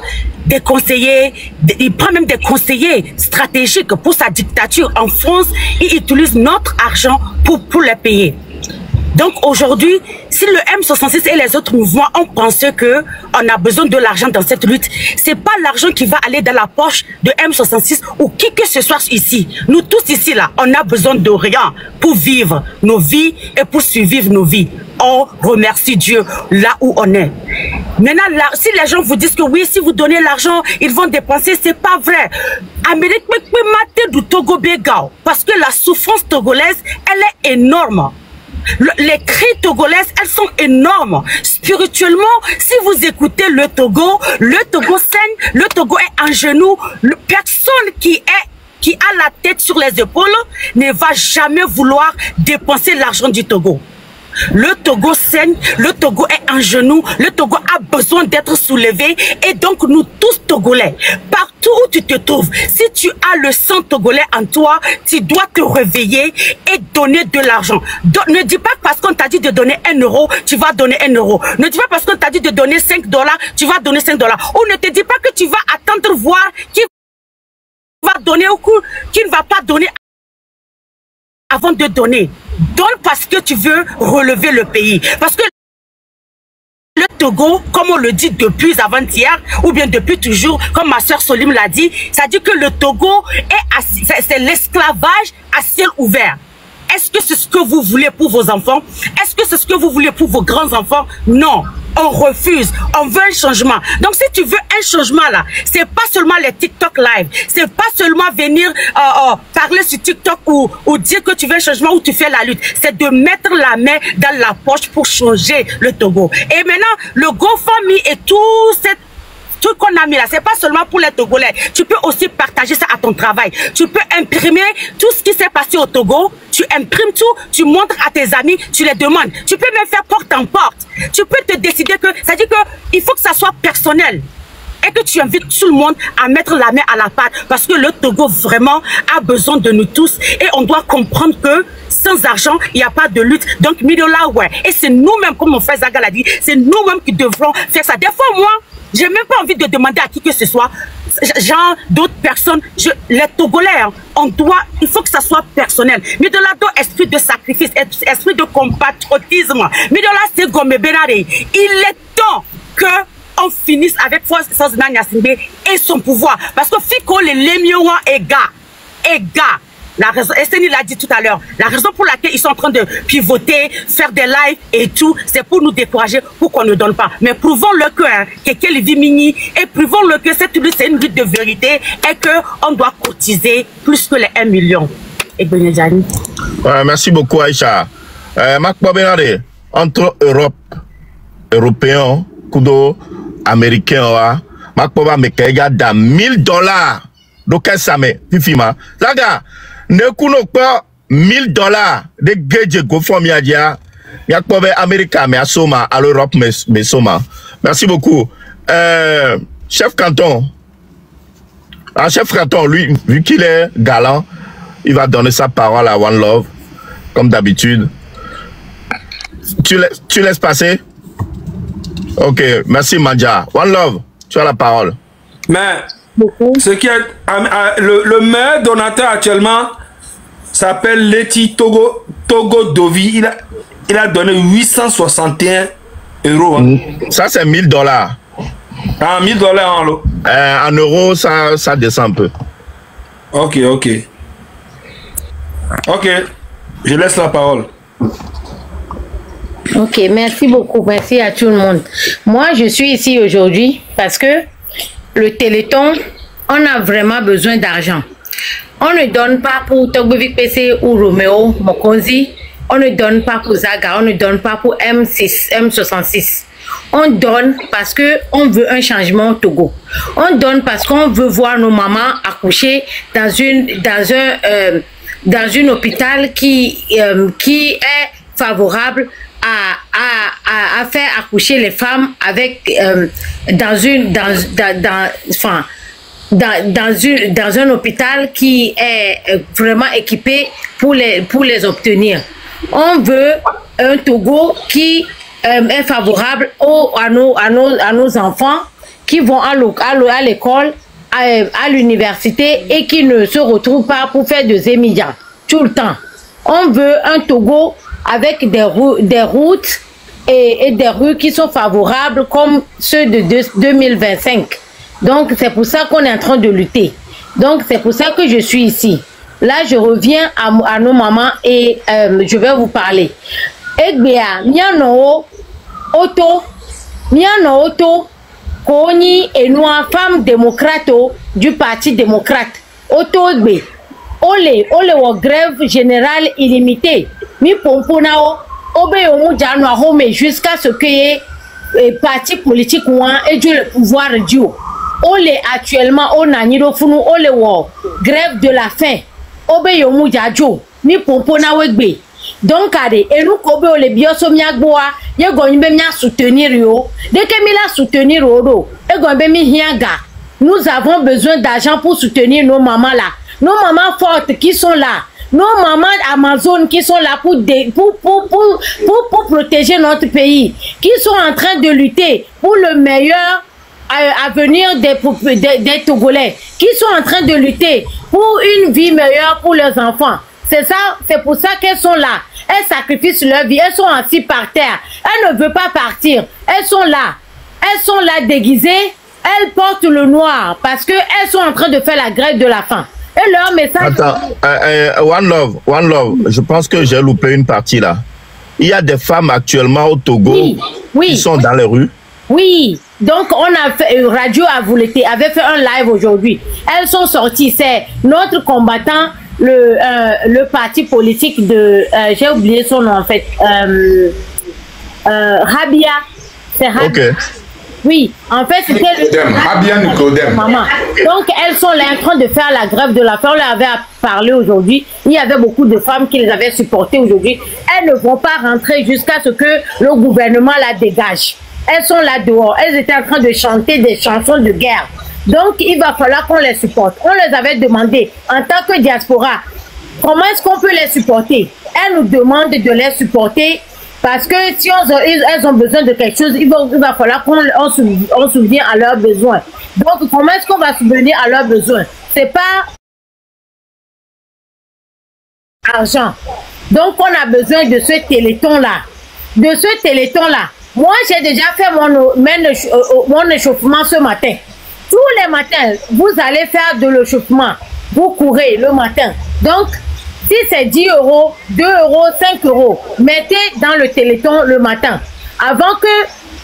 des conseillers, il prend même des conseillers stratégiques pour sa dictature. En France, il utilise notre argent pour les payer. Donc aujourd'hui, si le M66 et les autres mouvements ont pensé que on a besoin de l'argent dans cette lutte, c'est pas l'argent qui va aller dans la poche de M66 ou qui que ce soit ici. Nous tous ici là, on a besoin de rien pour vivre nos vies et pour survivre nos vies. On remercie Dieu là où on est. Maintenant, là, si les gens vous disent que oui, si vous donnez l'argent, ils vont dépenser, c'est pas vrai. Amérique peut mater du Togo Begao parce que la souffrance togolaise, elle est énorme. Les cris togolaises, elles sont énormes. Spirituellement, si vous écoutez le Togo saigne, le Togo est en genoux. Personne qui a la tête sur les épaules ne va jamais vouloir dépenser l'argent du Togo. Le Togo saigne, le Togo est en genoux, le Togo a besoin d'être soulevé et donc nous tous Togolais, partout où tu te trouves, si tu as le sang togolais en toi, tu dois te réveiller et donner de l'argent. Ne dis pas parce qu'on t'a dit de donner 1 euro, tu vas donner 1 euro. Ne dis pas parce qu'on t'a dit de donner 5 $, tu vas donner 5 $. Ou ne te dis pas que tu vas attendre voir qui va donner ou qui ne va pas donner avant de donner. Donne parce que tu veux relever le pays. Parce que le Togo, comme on le dit depuis avant-hier, ou bien depuis toujours, comme ma soeur Solim l'a dit, ça dit que le Togo c'est l'esclavage à ciel ouvert. Est-ce que c'est ce que vous voulez pour vos enfants? Est-ce que c'est ce que vous voulez pour vos grands-enfants? Non. On refuse. On veut un changement. Donc, si tu veux un changement là, c'est pas seulement les TikTok live. C'est pas seulement venir parler sur TikTok ou dire que tu veux un changement ou tu fais la lutte. C'est de mettre la main dans la poche pour changer le Togo. Et maintenant, le GoFundMe et tout trucs qu'on a mis là, c'est pas seulement pour les Togolais. Tu peux aussi partager ça à ton travail. Tu peux imprimer tout ce qui s'est passé au Togo. Tu imprimes tout, tu montres à tes amis, tu les demandes. Tu peux même faire porte en porte. Tu peux te décider que, ça dit que il faut que ça soit personnel. Et que tu invites tout le monde à mettre la main à la pâte. Parce que le Togo vraiment a besoin de nous tous. Et on doit comprendre que sans argent, il n'y a pas de lutte. Donc, Midola, ouais. Et c'est nous-mêmes, comme mon frère Zaga l'a dit, c'est nous-mêmes qui devrons faire ça. Des fois, moi, j'ai même pas envie de demander à qui que ce soit. Genre, d'autres personnes, les Togolais, hein, il faut que ça soit personnel. Midola, esprit de sacrifice, esprit de compatriotisme. Midola, c'est Gomé Benare. Il est temps que on finisse avec Sazina Nyasimbe et son pouvoir. Parce que Fiko, les Lémioans est gars. La raison, Esteni l'a dit tout à l'heure, la raison pour laquelle ils sont en train de pivoter, faire des lives et tout, c'est pour nous décourager, pour qu'on ne donne pas. Mais prouvons-le que quelle vie mini, et prouvons-le que cette lutte, c'est une lutte de vérité et qu'on doit cotiser plus que les 1 million. Et Benedjani. Merci beaucoup, Aïcha. Marc Bobenade, entre Européens, Kudo, Américains, Marc Boba Mekega, dans $1000. Donc, ça met, Fifima. Laga, ne connais pas $1000 de Gedje Gofomiadia, Marc Boba Américain, mais à Soma, à l'Europe, mais Soma. Merci beaucoup. Chef Canton. Chef Canton, lui, vu qu'il est galant, il va donner sa parole à One Love, comme d'habitude. Tu laisses passer? Ok, merci Mandja. One Love, tu as la parole. Mais, ce qui est le meilleur donateur actuellement s'appelle Leti Togo Dovi. Il a donné 861 €. Hein. Ça, c'est $1000. Ah, $1000 en l'eau. En euros, ça descend un peu. Ok. Ok, je laisse la parole. Ok, merci beaucoup. Merci à tout le monde. Moi, je suis ici aujourd'hui parce que le Téléthon, on a vraiment besoin d'argent. On ne donne pas pour Togbovik PC ou Roméo Mokonzi. On ne donne pas pour Zaga. On ne donne pas pour M66. On donne parce qu'on veut un changement au Togo. On donne parce qu'on veut voir nos mamans accoucher dans un hôpital qui est favorable à faire accoucher les femmes avec dans un hôpital qui est vraiment équipé pour les obtenir. On veut un Togo qui est favorable à nos enfants qui vont à l'école, à l'université et qui ne se retrouvent pas pour faire des émigrants tout le temps. On veut un Togo avec des routes et des rues qui sont favorables comme ceux de 2025. Donc, c'est pour ça qu'on est en train de lutter. Donc, c'est pour ça que je suis ici. Là, je reviens à nos mamans et je vais vous parler. Egbea, miano auto, koni et nous, femme démocrate du Parti démocrate. Auto Egbe. Ole wa grève générale illimitée. Mi pomponao, obe yomu jano a home jusqu'à ce que parti politique et le pouvoir du. Ole actuellement on a nido funu ole wa grève de la faim. Obe yomu jajo mi pomponao egbe. Donc ade enu kobe ole bioso miagboa ye gonbe mi soutenir yo. Dès que mi la soutenir odo, e gonbe mi hianga. Nous avons besoin d'argent pour soutenir nos mamans là. Nos mamans fortes qui sont là, nos mamans Amazon qui sont là pour protéger notre pays, qui sont en train de lutter pour le meilleur avenir des Togolais, qui sont en train de lutter pour une vie meilleure pour leurs enfants. C'est ça, c'est pour ça qu'elles sont là. Elles sacrifient leur vie, elles sont assises par terre. Elles ne veulent pas partir. Elles sont là déguisées, elles portent le noir parce qu'elles sont en train de faire la grève de la faim. Et leur message... Attends, One Love, je pense que j'ai loupé une partie là. Il y a des femmes actuellement au Togo qui sont dans les rues. Oui, donc on a fait, Radio avait fait un live aujourd'hui. Elles sont sorties, c'est notre combattant, le parti politique de... j'ai oublié son nom en fait. Rabia. C'est Rabia. Okay. Oui, en fait, c'était maman. Donc, elles sont là en train de faire la grève de la faim. On leur avait parlé aujourd'hui. Il y avait beaucoup de femmes qui les avaient supportées aujourd'hui. Elles ne vont pas rentrer jusqu'à ce que le gouvernement la dégage. Elles sont là dehors. Elles étaient en train de chanter des chansons de guerre. Donc, il va falloir qu'on les supporte. On les avait demandé, en tant que diaspora, comment est-ce qu'on peut les supporter? Elles nous demandent de les supporter parce que si elles ont besoin de quelque chose, il va falloir qu'on subvienne à leurs besoins. Donc, comment est-ce qu'on va subvenir à leurs besoins? C'est pas argent. Donc, on a besoin de ce téléthon-là. De ce téléthon-là. Moi, j'ai déjà fait mon échauffement ce matin. Tous les matins, vous allez faire de l'échauffement. Vous courez le matin. Donc, si c'est 10 €, 2 €, 5 €, mettez dans le téléthon le matin. Avant que,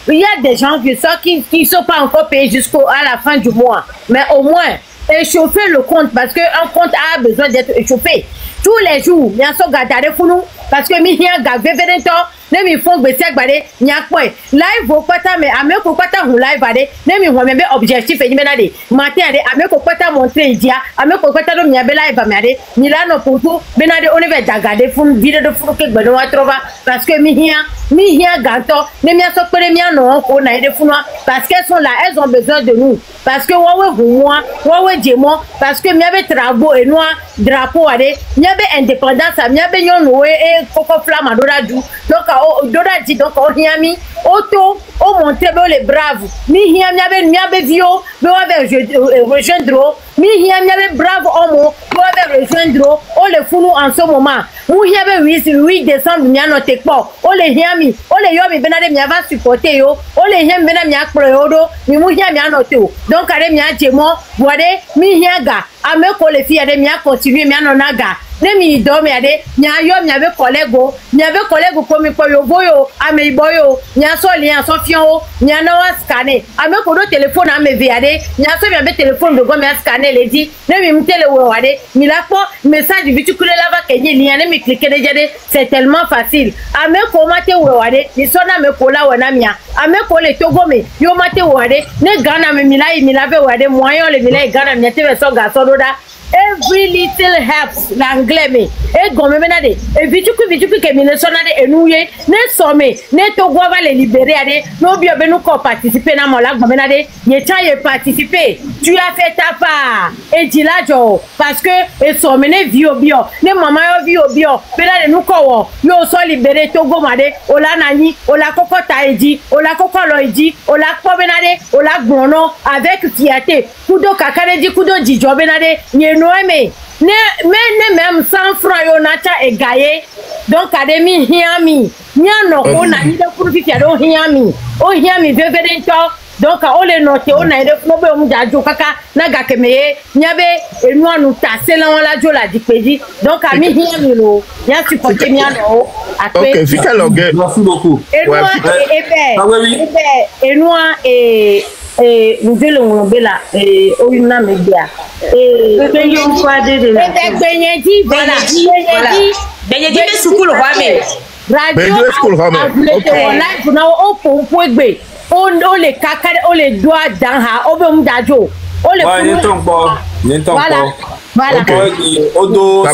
il y a des gens qui ne sont pas encore payés jusqu'à la fin du mois. Mais au moins, échauffer le compte parce qu'un compte a besoin d'être échauffé. Tous les jours, il y a un gardé pour nous parce que il y a un gars ne mi font gbèsè gbadé nyakpoi live okpata mais ameko kwata hu live ade ne mi ho me objectif e nyimena de matin ade ameko kwata montrer idia ameko kwata do miabe live ade milano puntu benade on ve dagade fun video de fun ke gbado wa trova parce que mi hia ganto ne mi aso pere mi ano ko na ide funwa parce qu'elles sont là, elles ont besoin de nous parce que wawe humwa wawe djemo parce que miabe travaux et noir drapeau ade miabe indépendance miabe nyono e koko flamme adora du donc Dora dit donc on hiami auto au monter les braves mi hiami vio be wa rejoindre mi hiami brave homo be wa rejoindre on le funu en ce moment mu hiami 8 décembre mi anote po on le hiami on le yomi benade mi va supporter yo on le hiami benade mi akpro yodo mi mu hiami anote donc ale mi ajemo boade mi hiaga ame ko le fi ade mi a continuer mi anonaga ne mi dormi ade nya yo mi ave collègue komi ko yo boyo ame boyo nya so lien so fion nya na wa scanner ame ko do téléphone ame vi ade nya so mi ave téléphone de go mi scanner le di ne mi mtele wo ade mi la po message viticule la va kenye lien ne mi cliquer de jade c'est tellement facile ame ko mate wo ade ni so na me ko la wana mia ame ko le togo me yo mate wo ade ne gana me mi la ve wo ade moyen le mi la gana mi te so ga so do da every little helps l'anglais me e gomme menade e vichuku ke mine sonade enouye ne somme ne to gwa va les libérer ade no bi obenu ko participer na mola gomme menade ye cha ye participer tu as fait ta part et dit la jo parce que e somme ne bio ne mama yo bio menade nu ko wo yo so libérer to go made ola nani ola kokota eji ola kokolo eji ola ko menade ola gbono avec fierté kudo kakane di kudo jijo menade Noémie, ne même 100 francs yo nacha egaye donc ademi hiami nyano ona ni de kuru fi ado hiami o hiami vevedento donc o le note ona ide fo be mu jaju kaka na ga kemeye nyabe enu anu tasela wala jola dipeji donc ami hiami lo nya supporter mi ano après OK fika logue merci beaucoup enua nous devons bela oyuna media peyo kwade de la benyeji benyeji school hwame radio school hwame OK live na o pompo egbe o le kakare o le doa dan ha o be mu dajo o le voilà odo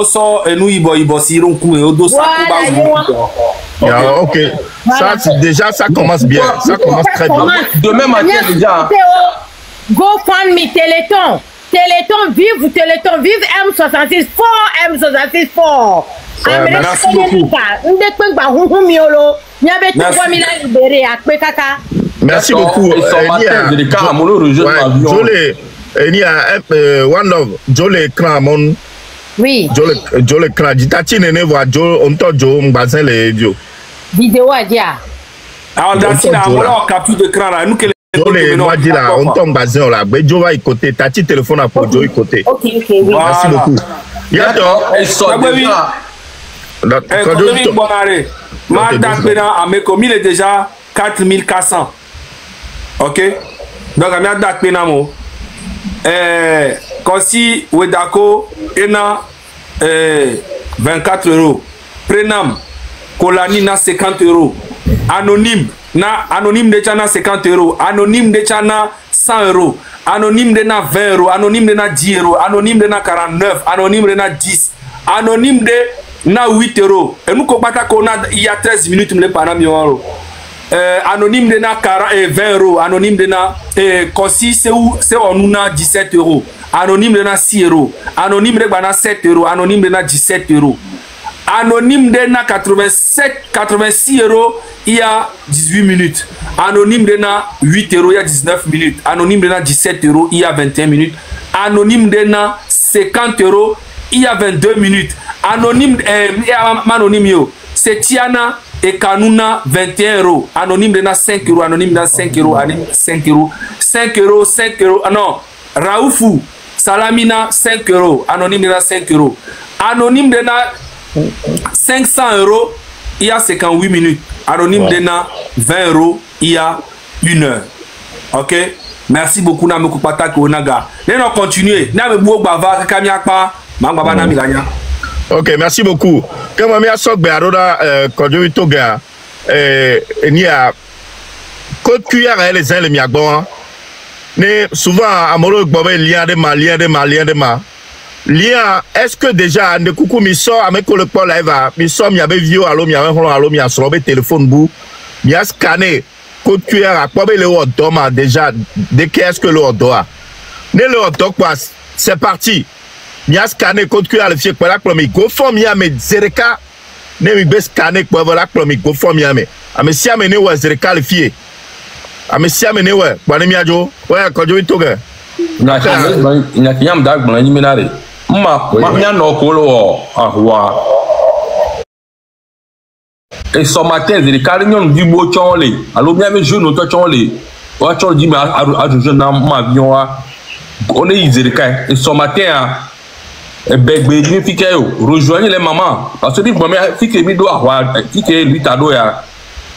so enu ibo si ronku odo sakuba OK ça déjà ça commence bien ça commence très bien demain matin déjà GoFundMe Téléthon vive M66 fort merci beaucoup merci beaucoup one love Jole Kramon oui Jole Kram ditati nene voa Jo on to Jo mbazen le dio vidéo a dia alors datina amolo capture d'écran là nous que Jole moi dit là on tombe bazen là be Jo va y côté tati téléphone à pour Jo y côté OK oui merci beaucoup yato et so ma dakbena ameko il est déjà 4400 OK donc amia dakbena mo Kosi Wedako ena 24 €. Prenam Kolani na 50 €. Anonyme de chana 50 euros. Anonyme de chana 100 euros. Anonyme de na 20 euros. Anonyme de na 10 euros. Anonyme de na 49. Anonyme de na 10. Anonyme de na 8 euros. Et nous, il y a 13 minutes, nous ne anonyme de na 20 euros. Anonyme de na Kossi, c'est on a 17 euros. Anonyme de na 6 euros. Anonyme de na 7 euros. Anonyme de na 17 euros. Anonyme de na 86 euros, il y a 18 minutes. Anonyme de na 8 euros, il y a 19 minutes. Anonyme de na 17 euros, il y a 21 minutes. Anonyme de na 50 euros, il y a 22 minutes. Anonyme, c'est Tiana et Kanuna 21 euros. Anonyme de na 5 euros. Anonyme de na 5 euros. 5 euros. 5 euros. 5 euros. Ah non. Raoufou. Salamina 5 euros. Anonyme de na 5 euros. Anonyme de na 500 euros, il y a 58 minutes. Anonyme de na 20 euros, il y a 1 heure. Ok? Merci beaucoup, Nameko Pataki Onaga. Nous continuons. Ok, merci beaucoup. Comme on a sok bearoda kodjo toga ni a code cuillère les uns les miagbon. Ne souvent amoro gbobe lien de ma. Lien, est-ce que déjà, ne coucou, mi sort avec le pôle là, mi sort, mi avait vieux, allo, mi avait holon, allo, mi a sorti téléphone bout, mi a scanné, code QR, à quoi le hot dog, déjà, dès qu'est-ce que le hot dog a. Ne le hot dog passe, c'est parti. Mi a scanné, code QR, le fier, quoi, là, mi go for mi a, mais zereka, ne mi be scanné, quoi, voilà, mi go for mi a, mais si a mené, ouais, zereka, le fier. A me si a mené, ouais, quoi, mi a jo, ouais, quand je vais toga. Il y a qui a un dag, bon, il y ma no kolo ahwa et ce matin les carignon du beau chonlé alors bien mes jeunes to chonlé wa chon di ma a jeune ma avion a on est izerika et ce matin e begbe ni fike yo rejoignez les mamans parce que bon mais fike mi do ahwa fike lui ta do ya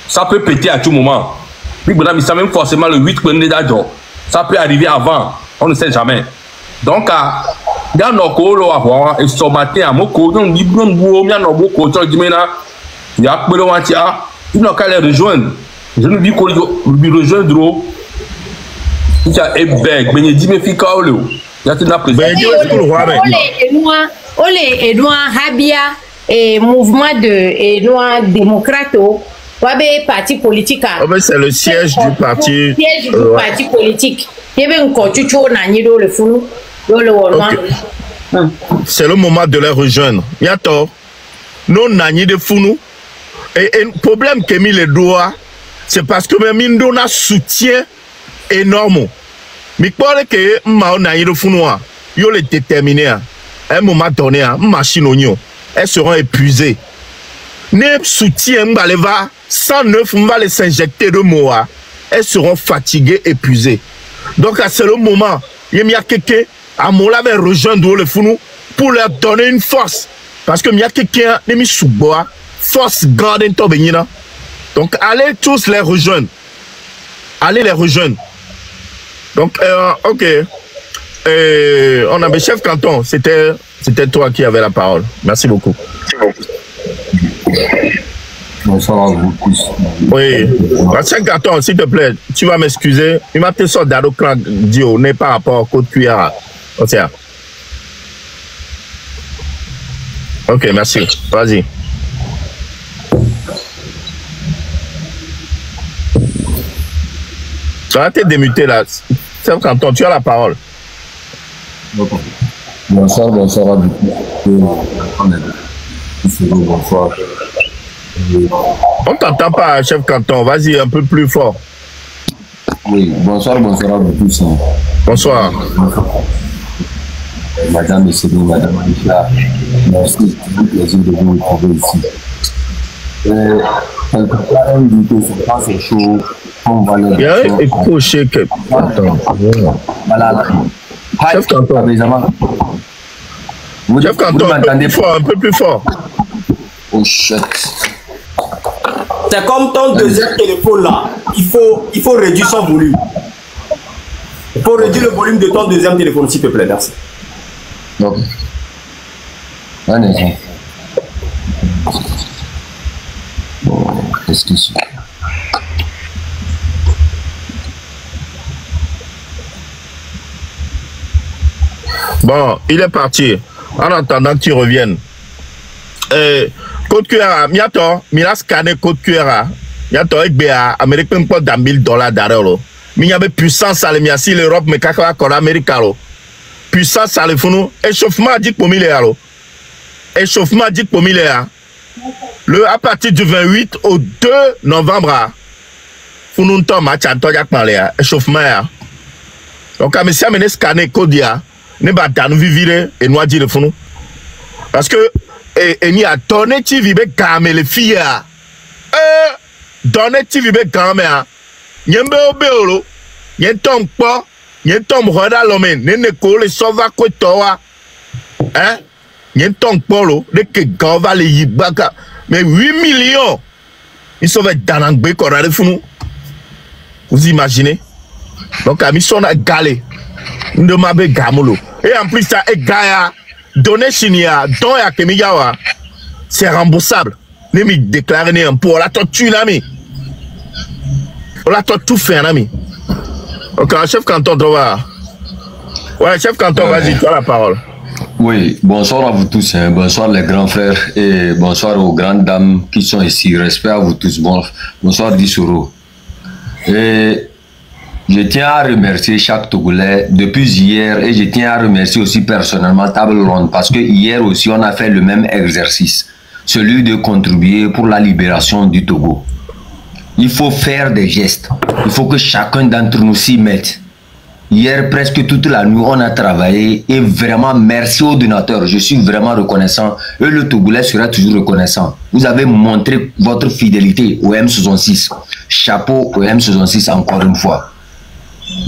ça peut péter à tout moment puis bon mais ça même forcément le 8 qu'on est d'adjo ça peut arriver avant on ne sait jamais donc bien no kolo ahwa et ce matin à moko non ni bon bo mi no boko to jimena ya pelo wanti a il n'a qu'à les rejoindre je nous dis qu'on lui rejoindre il y a ebeg ben dit me fika olo ya tu na président ole Edouard Habia et mouvement de Edouard démocrato wabe parti politique c'est le siège du parti parti politique il y avait un cochucho na nido le funu. C'est le moment de les rejoindre. Bientôt, nous n'avons de founou. Et le problème que mis les doigts, c'est parce que même nous avons un soutien énorme. Mais pour que nous avons de founou, ils sont déterminés. À un moment donné, les machines elles seront épuisées. Nous soutien, 109, on va les injecter de mois. Elles seront fatiguées, épuisées. Donc, c'est le moment. Il y a quelqu'un à mon va rejoindre le founou pour leur donner une force. Parce que il y a quelqu'un qui mis sous bois, force grande en Tobénina. Donc allez tous les rejoindre. Allez les rejoindre. Donc, ok. On avait chef canton. C'était toi qui avais la parole. Merci beaucoup. Bonsoir à vous tous. Oui. Chef canton, s'il te plaît, tu vas m'excuser. Il m'a fait ça d'ado clan dio, n'est pas rapport au code cuillère. Ok, merci. Vas-y. Tu vas te démuter là. Chef canton, tu as la parole. Bonsoir à vous. Bonsoir. On t'entend pas, chef canton. Vas-y, un peu plus fort. Oui, bonsoir à vous tous. Bonsoir. Madame et Céline, Madame Aïcha, merci, c'est un plaisir de vous retrouver ici. Quelque part, on dit que c'est pas ce chaud, on va le... Il y a un écho chez quelqu'un. Attends. Voilà. Chef canton. Chef canton, un peu plus fort. Oh shit. C'est comme ton deuxième téléphone là. Il faut réduire son volume. Il faut réduire le volume de ton deuxième téléphone, s'il te plaît. Merci. Ok. Un instant. Bon, qu'est-ce que c'est? Bon, il est parti. En attendant qu'il revienne. Code QR, miato, mira scanner code QR. Miato, ekbea, Amérique même pas $1000 d'arrêt. Mais il y avait puissance à l'Emiasi, l'Europe, mais quand on a l'Amérique. Puissance à l'Efounou. Échauffement dit pour 1000 €. Échauffement dit pour 1000 €. À partir du 28 au 2 novembre, Founou Tom a chanté échauffement. Donc, à monsieur amené scanner Kodia, ne va pas nous vivre et nous dire le fou. Parce que, et ni a donné tu vive quand les filles. Donné tu vive quand même. Nyembe obeolo, nyentom po, nyentom roda lomen, ne kole sova ko towa. Hein? Nyentom polo, de que gava le yibaka. Mais 8 millions, ils sont dans l'angbé qu'on a fou. Vous imaginez? Donc, à mission à galé. Nous m'avons gamolo. Et en plus, ça est gaya. Donner chinia, don ya kemigawa. C'est remboursable. Les mi déclarer un pour la tortue, l'ami. On a tout fait, un ami. Ok, chef canton, ouais, chef canton, vas-y, tu as la parole. Oui, bonsoir à vous tous, hein. Bonsoir les grands frères et bonsoir aux grandes dames qui sont ici. Respect à vous tous. Bonsoir Dissoro. Et je tiens à remercier chaque Togolais depuis hier et je tiens à remercier aussi personnellement Table Ronde parce que hier aussi on a fait le même exercice, celui de contribuer pour la libération du Togo. Il faut faire des gestes, il faut que chacun d'entre nous s'y mette. Hier, presque toute la nuit, on a travaillé et vraiment merci aux donateurs. Je suis vraiment reconnaissant et le Togolais sera toujours reconnaissant. Vous avez montré votre fidélité au M66. Chapeau au M66 encore une fois.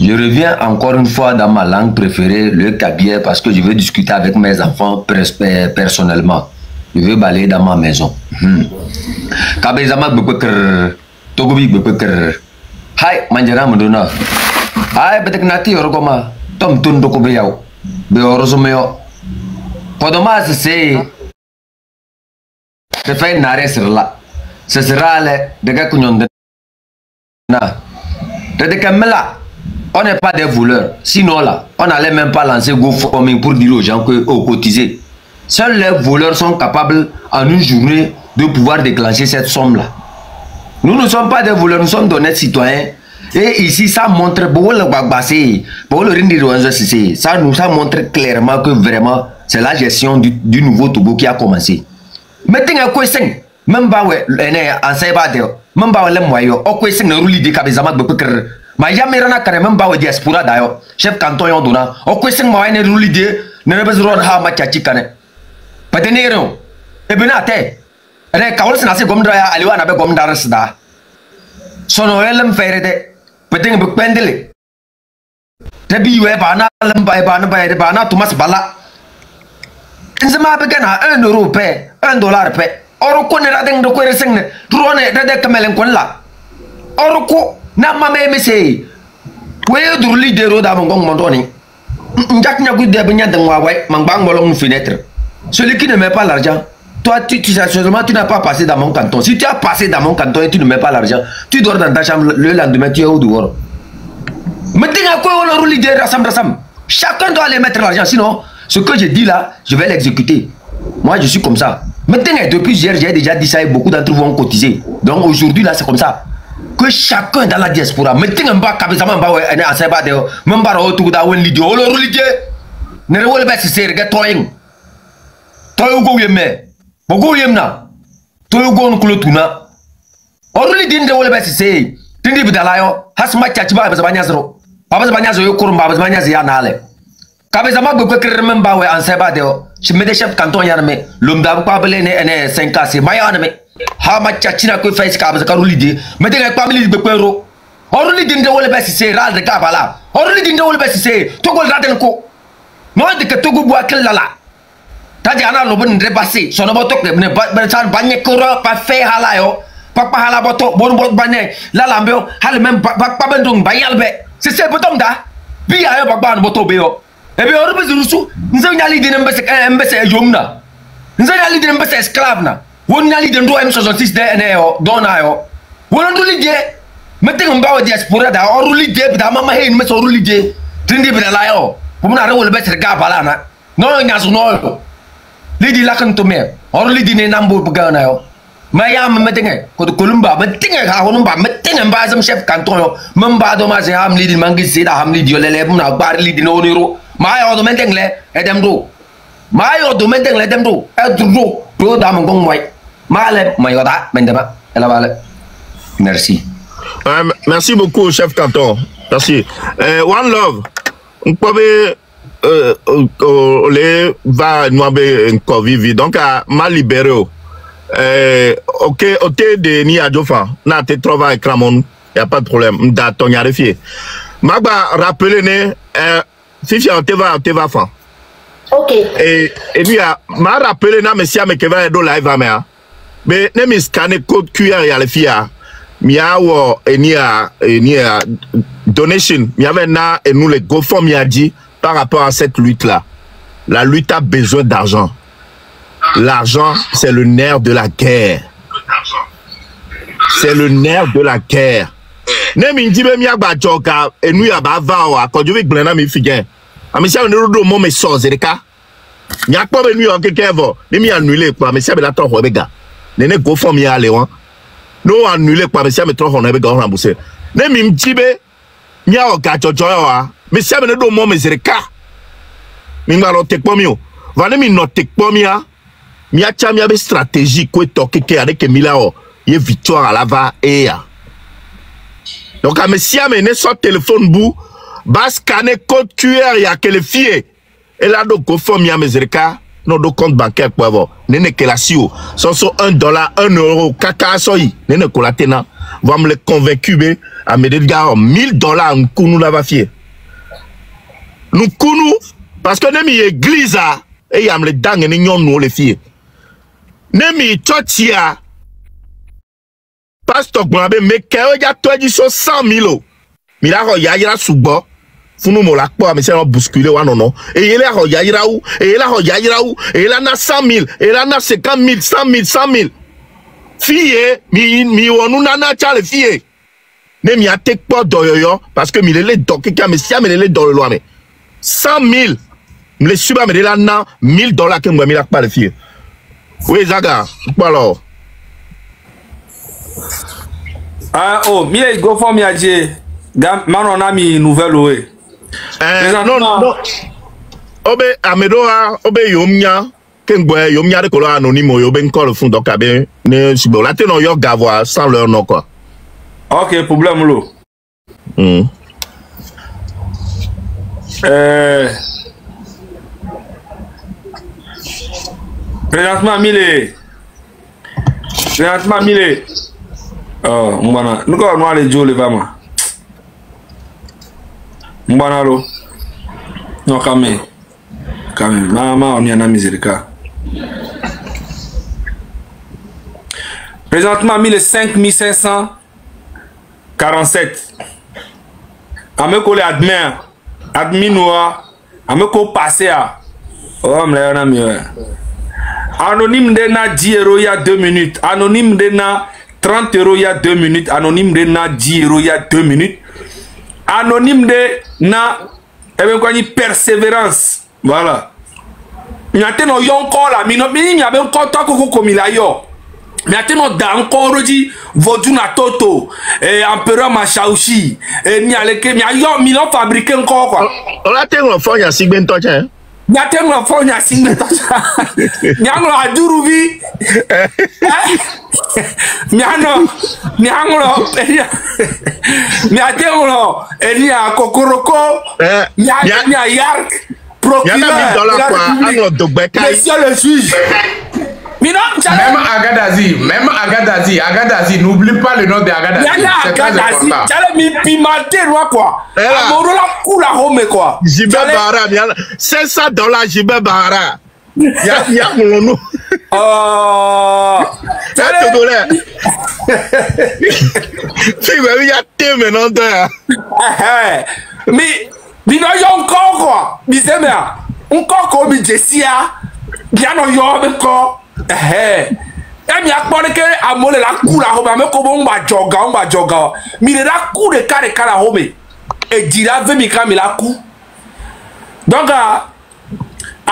Je reviens encore une fois dans ma langue préférée, le Kabylie, parce que je veux discuter avec mes enfants personnellement. Je veux balayer dans ma maison. Kabezama Bukekr, Togobi Bukekr. Hai, Manjara Mudona. Hai, Beteknati Orgoma, Tom Tundokobeyao, Beorosomeo. Podoma, c'est fait une arrêt sur là. Ce sera le Gakunyon de Na. De Kamela. On n'est pas des voleurs. Sinon là, on n'allait même pas lancer GoFundMe pour dire aux gens que cotiser. Seuls les voleurs sont capables en une journée de pouvoir déclencher cette somme-là. Nous ne sommes pas des voleurs, nous sommes d'honnêtes citoyens. Et ici, ça montre, ça montre clairement que vraiment, c'est la gestion du nouveau Togo qui a commencé. Mettez un question, même pas en Saïbadeo, même pas les moyens, au question de rouler des cabezama de Bekr. Mais jamais rien à faire, même pas au diaspora d'ailleurs. Chef canton yon donna, au question moyen de rouler des, ne besoin de ha machachikane. Patenero, et benate. Et quand on s'est assez comme draya, aliwa na be comme darasda. Sono elem ferete. Peut-être que pendele. Tebi we bana lemba bana Thomas Bala. Nzema begana €1 pe, $1 pe. Oro ko ne radeng do ko reseng drone de kamelen kon la. Oro ko na mame mese. We dur leader da mongong mondoni. Njak nyagu de benya de wa wai mangbang bolong fenêtre. Celui qui ne met pas l'argent. Toi, seulement, tu n'as pas passé dans mon canton. Si tu as passé dans mon canton et tu ne mets pas l'argent, tu dors dans ta chambre le lendemain, tu es au dehors. Maintenant, quoi on a roulé des rassam. Chacun doit aller mettre l'argent. Sinon, ce que je dis là, je vais l'exécuter. Moi, je suis comme ça. Maintenant, depuis hier, j'ai déjà dit ça et beaucoup d'entre vous ont cotisé. Donc aujourd'hui, là, c'est comme ça. Que chacun dans la diaspora, maintenant, mba kabizama mba we ene aseba de mba ro tu da wen lidio olo roulé. Ne wole ba se rega toying. Toyo go yeme. Bogo yemna to go on klotuna oruli dinde wala basi sei tindi bidalayo hasma chachi ba bazanya zero baba bazanya zo yokur baba bazanya zia nale kabe zama go kerem ba we anseba deo chimede chef canton yarme lomda ba bele ne 5 c'est maya ne ha ma chachi na ko face ka bazaka ruli di mede ga family be kwero oruli dinde wala basi sei ral de kabala oruli dinde wala basi sei to gol raden ko no de ke to go bo akella tadi ana lo ben rebasi sono botok ne ban banyak kura pa fe halayo pa hala botok bon banyak la lambio hal mem pa bendung bayal be c'est botom da bi ayo pa ban boto be yo e be orbe zurusu nzo nyali de mbese yomna nzo nyali de mbese esclave na won nyali de ndo M66 de ne yo dona yo won ndo lidie mete ngba o diaspora da oruli de da mama he mbese oruli de tindi bi la yo pomna re wol be serga balana No nyasu no. Lidi lakan to me. Or lidi ne nambo pagana yo. Maya memetinge ko Kolumba metinge ha honumba metinge ba sam chef canton yo. Memba do ma se ham lidi mangi sida ham lidi yo lele na bar lidi no niro. Maya do metingle edem do. Maya do metingle edem do. Edro do da mon gong mai. Male mayota mendeba. Ela vale. Merci. Merci beaucoup, chef canton. Merci. One Love. On peut les va nous encore vivre. Donc, ma libéré. Ok, de ni adjofa. Na te trouve avec Ramon. Y a pas de problème. M'da ton yarifié. Magba rappeler ne Fifi te va fan. Ok. Et puis m'a rappelé na monsieur me keva do live amea. Mais ne mi scanner code QR ya le fia. Miawo enia donation. Miave na et nous les GoFundMe mi a dit par rapport à cette lutte là. La lutte a besoin d'argent. L'argent, c'est le nerf de la guerre. C'est le nerf de la guerre. Ne mi dit mi agba joka et nous ya ba va wa ko ju vi glena mi figen. Amisia ne do mo me so zereka. Ni akpo be nu yo kekevo. Ni mi annuler kwa amisia be la ton ho be ga. Ne GoFundMe mi ale won. No annulé kwa monsieur me trop on ebe ga rembourser. Ne mi mjibe mi a oga jojo wa. Monsieur me do mo me zereka. Mi ngalo tekpo mi o. Va ne mi no tekpo mi a. Mi a cha mi abe stratégie ko to keke avec Emila o. Ye victoire à la va e ya. Donc à monsieur me ne so téléphone bou ba scanner code QR ya que le fie. Et là do GoFundMe mi a me zereka. Non, do compte bancaire pour avoir. Nene que la sio. So $1, €1, kaka soyi. Nene ko la tena. Va me le convaincu be. A me de gars $1000 nkunu la va fier. Nous kunu parce que nemi église a et yam le dang ni nyon nous le fier. Nemi chotia. Pasteur Gwabe me kewe ja toji so 100,000. Mila ko ya yira subo. Funu mo la kpo amese on bousculer wa non et il a ho yaira ou et il a ho yaira ou et il a na 100,000 et il a na 50,000 100,000 fille mi wonu na na cha le fille ne mi a tek po doyoyo parce que mi le donc ka me sia me le do lo ame 100,000 me le suba me la na $1,000 que moi mi la pas le fille oui zaga alors oh mi le GoFundMe a dit manon a mi nouvelle oe. Non. Obe amedoa obe yomnya kengwe yomnya de kolo anonyme yobe nkolo fun donc abe ne sibo la te no yo gavoa sans leur nom quoi. OK, problème lo. Présentement mille. Oh, mbana. Nous ko no ale jo le vama. Mbanalo. Non, quand même. Maman, on y en a miséricorde. Présentement, 5,547. Ameko le admin noa. Ameko passé à. Oh, m'l'a yon mieux. Anonyme de na 10 € il y a 2 minutes. Anonyme de na 30 € il y a 2 minutes. Anonyme de na 10 € il y a 2 minutes. Anonyme de na persévérance. Voilà. Nyate no yon kola mi no mi mi abe ko to ko ko mi la yo. Nyate no da encore di voduna toto empereur Mashaushi mi aleke mi ayo mi no fabriquer encore quoi. On la tengo fonya sigben to chen. Nyate no fonya sigben to. Nyango aduruvi. Nyano Nyatengolo Enia Kokoroko Nya Yark Procureur Monsieur le juge. Même Agadazi, n'oublie pas le nom de Agadazi. C'est très important. J'allais m'y pimenter, quoi. Amorola Kula Home, quoi. Jibé Bahara, $500, Jibé Bahara. Y'a mon nom. Oh. C'est Togolais. Tu veux dire, t'es maintenant. Mais, non, y'a encore, quoi. Mais encore comme Jessia. Bien, non, y'a encore. Mi akpɔne ke amewo le la ku le axome ame ko bo ŋgba dzɔga mi le la ku ɖeka le axome edzi la ve mi ka mi la ku donc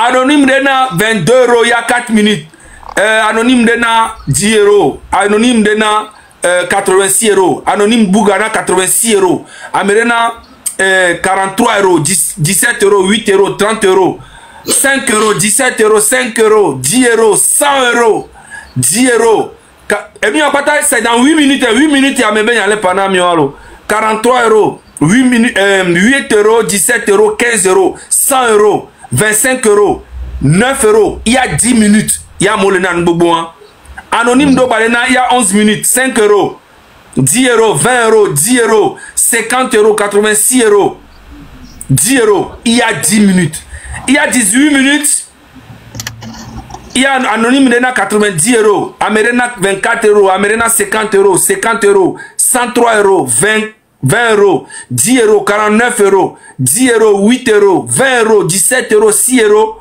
Anonyme dena 22 euros, il y a 4 minutes. Anonyme dena 10 euros. Anonyme dena 86 euros. Anonyme Bougana 86 euros. Amerena 43 euros, 17 euros, 8 euros, 30 euros, 5 euros, 17 euros, 5 euros, 10 euros, 100 euros, 10 euros. Et bien, c'est dans 8 minutes. 8 minutes, il y a même les panamios. 43 euros, 8 euros, 17 euros, 15 euros, 100 euros, 25 euros, 9 euros. Il y a 10 minutes. Il y a Molena Ngbogboan. Anonyme Dobalena, il y a 11 minutes, 5 euros, 10 euros, 20 euros, 10 euros, 50 euros, 86 euros, 10 euros. Il y a 10 minutes. Il y a 18 minutes. Il y a Anonyme Dena 90 euros, Amerena 24 euros, Amerena 50 euros, 50 euros, 103 euros, 20 euros, 10 euros, 49 euros, 10 euros, 8 euros, 20 euros, 17 euros, 6 euros,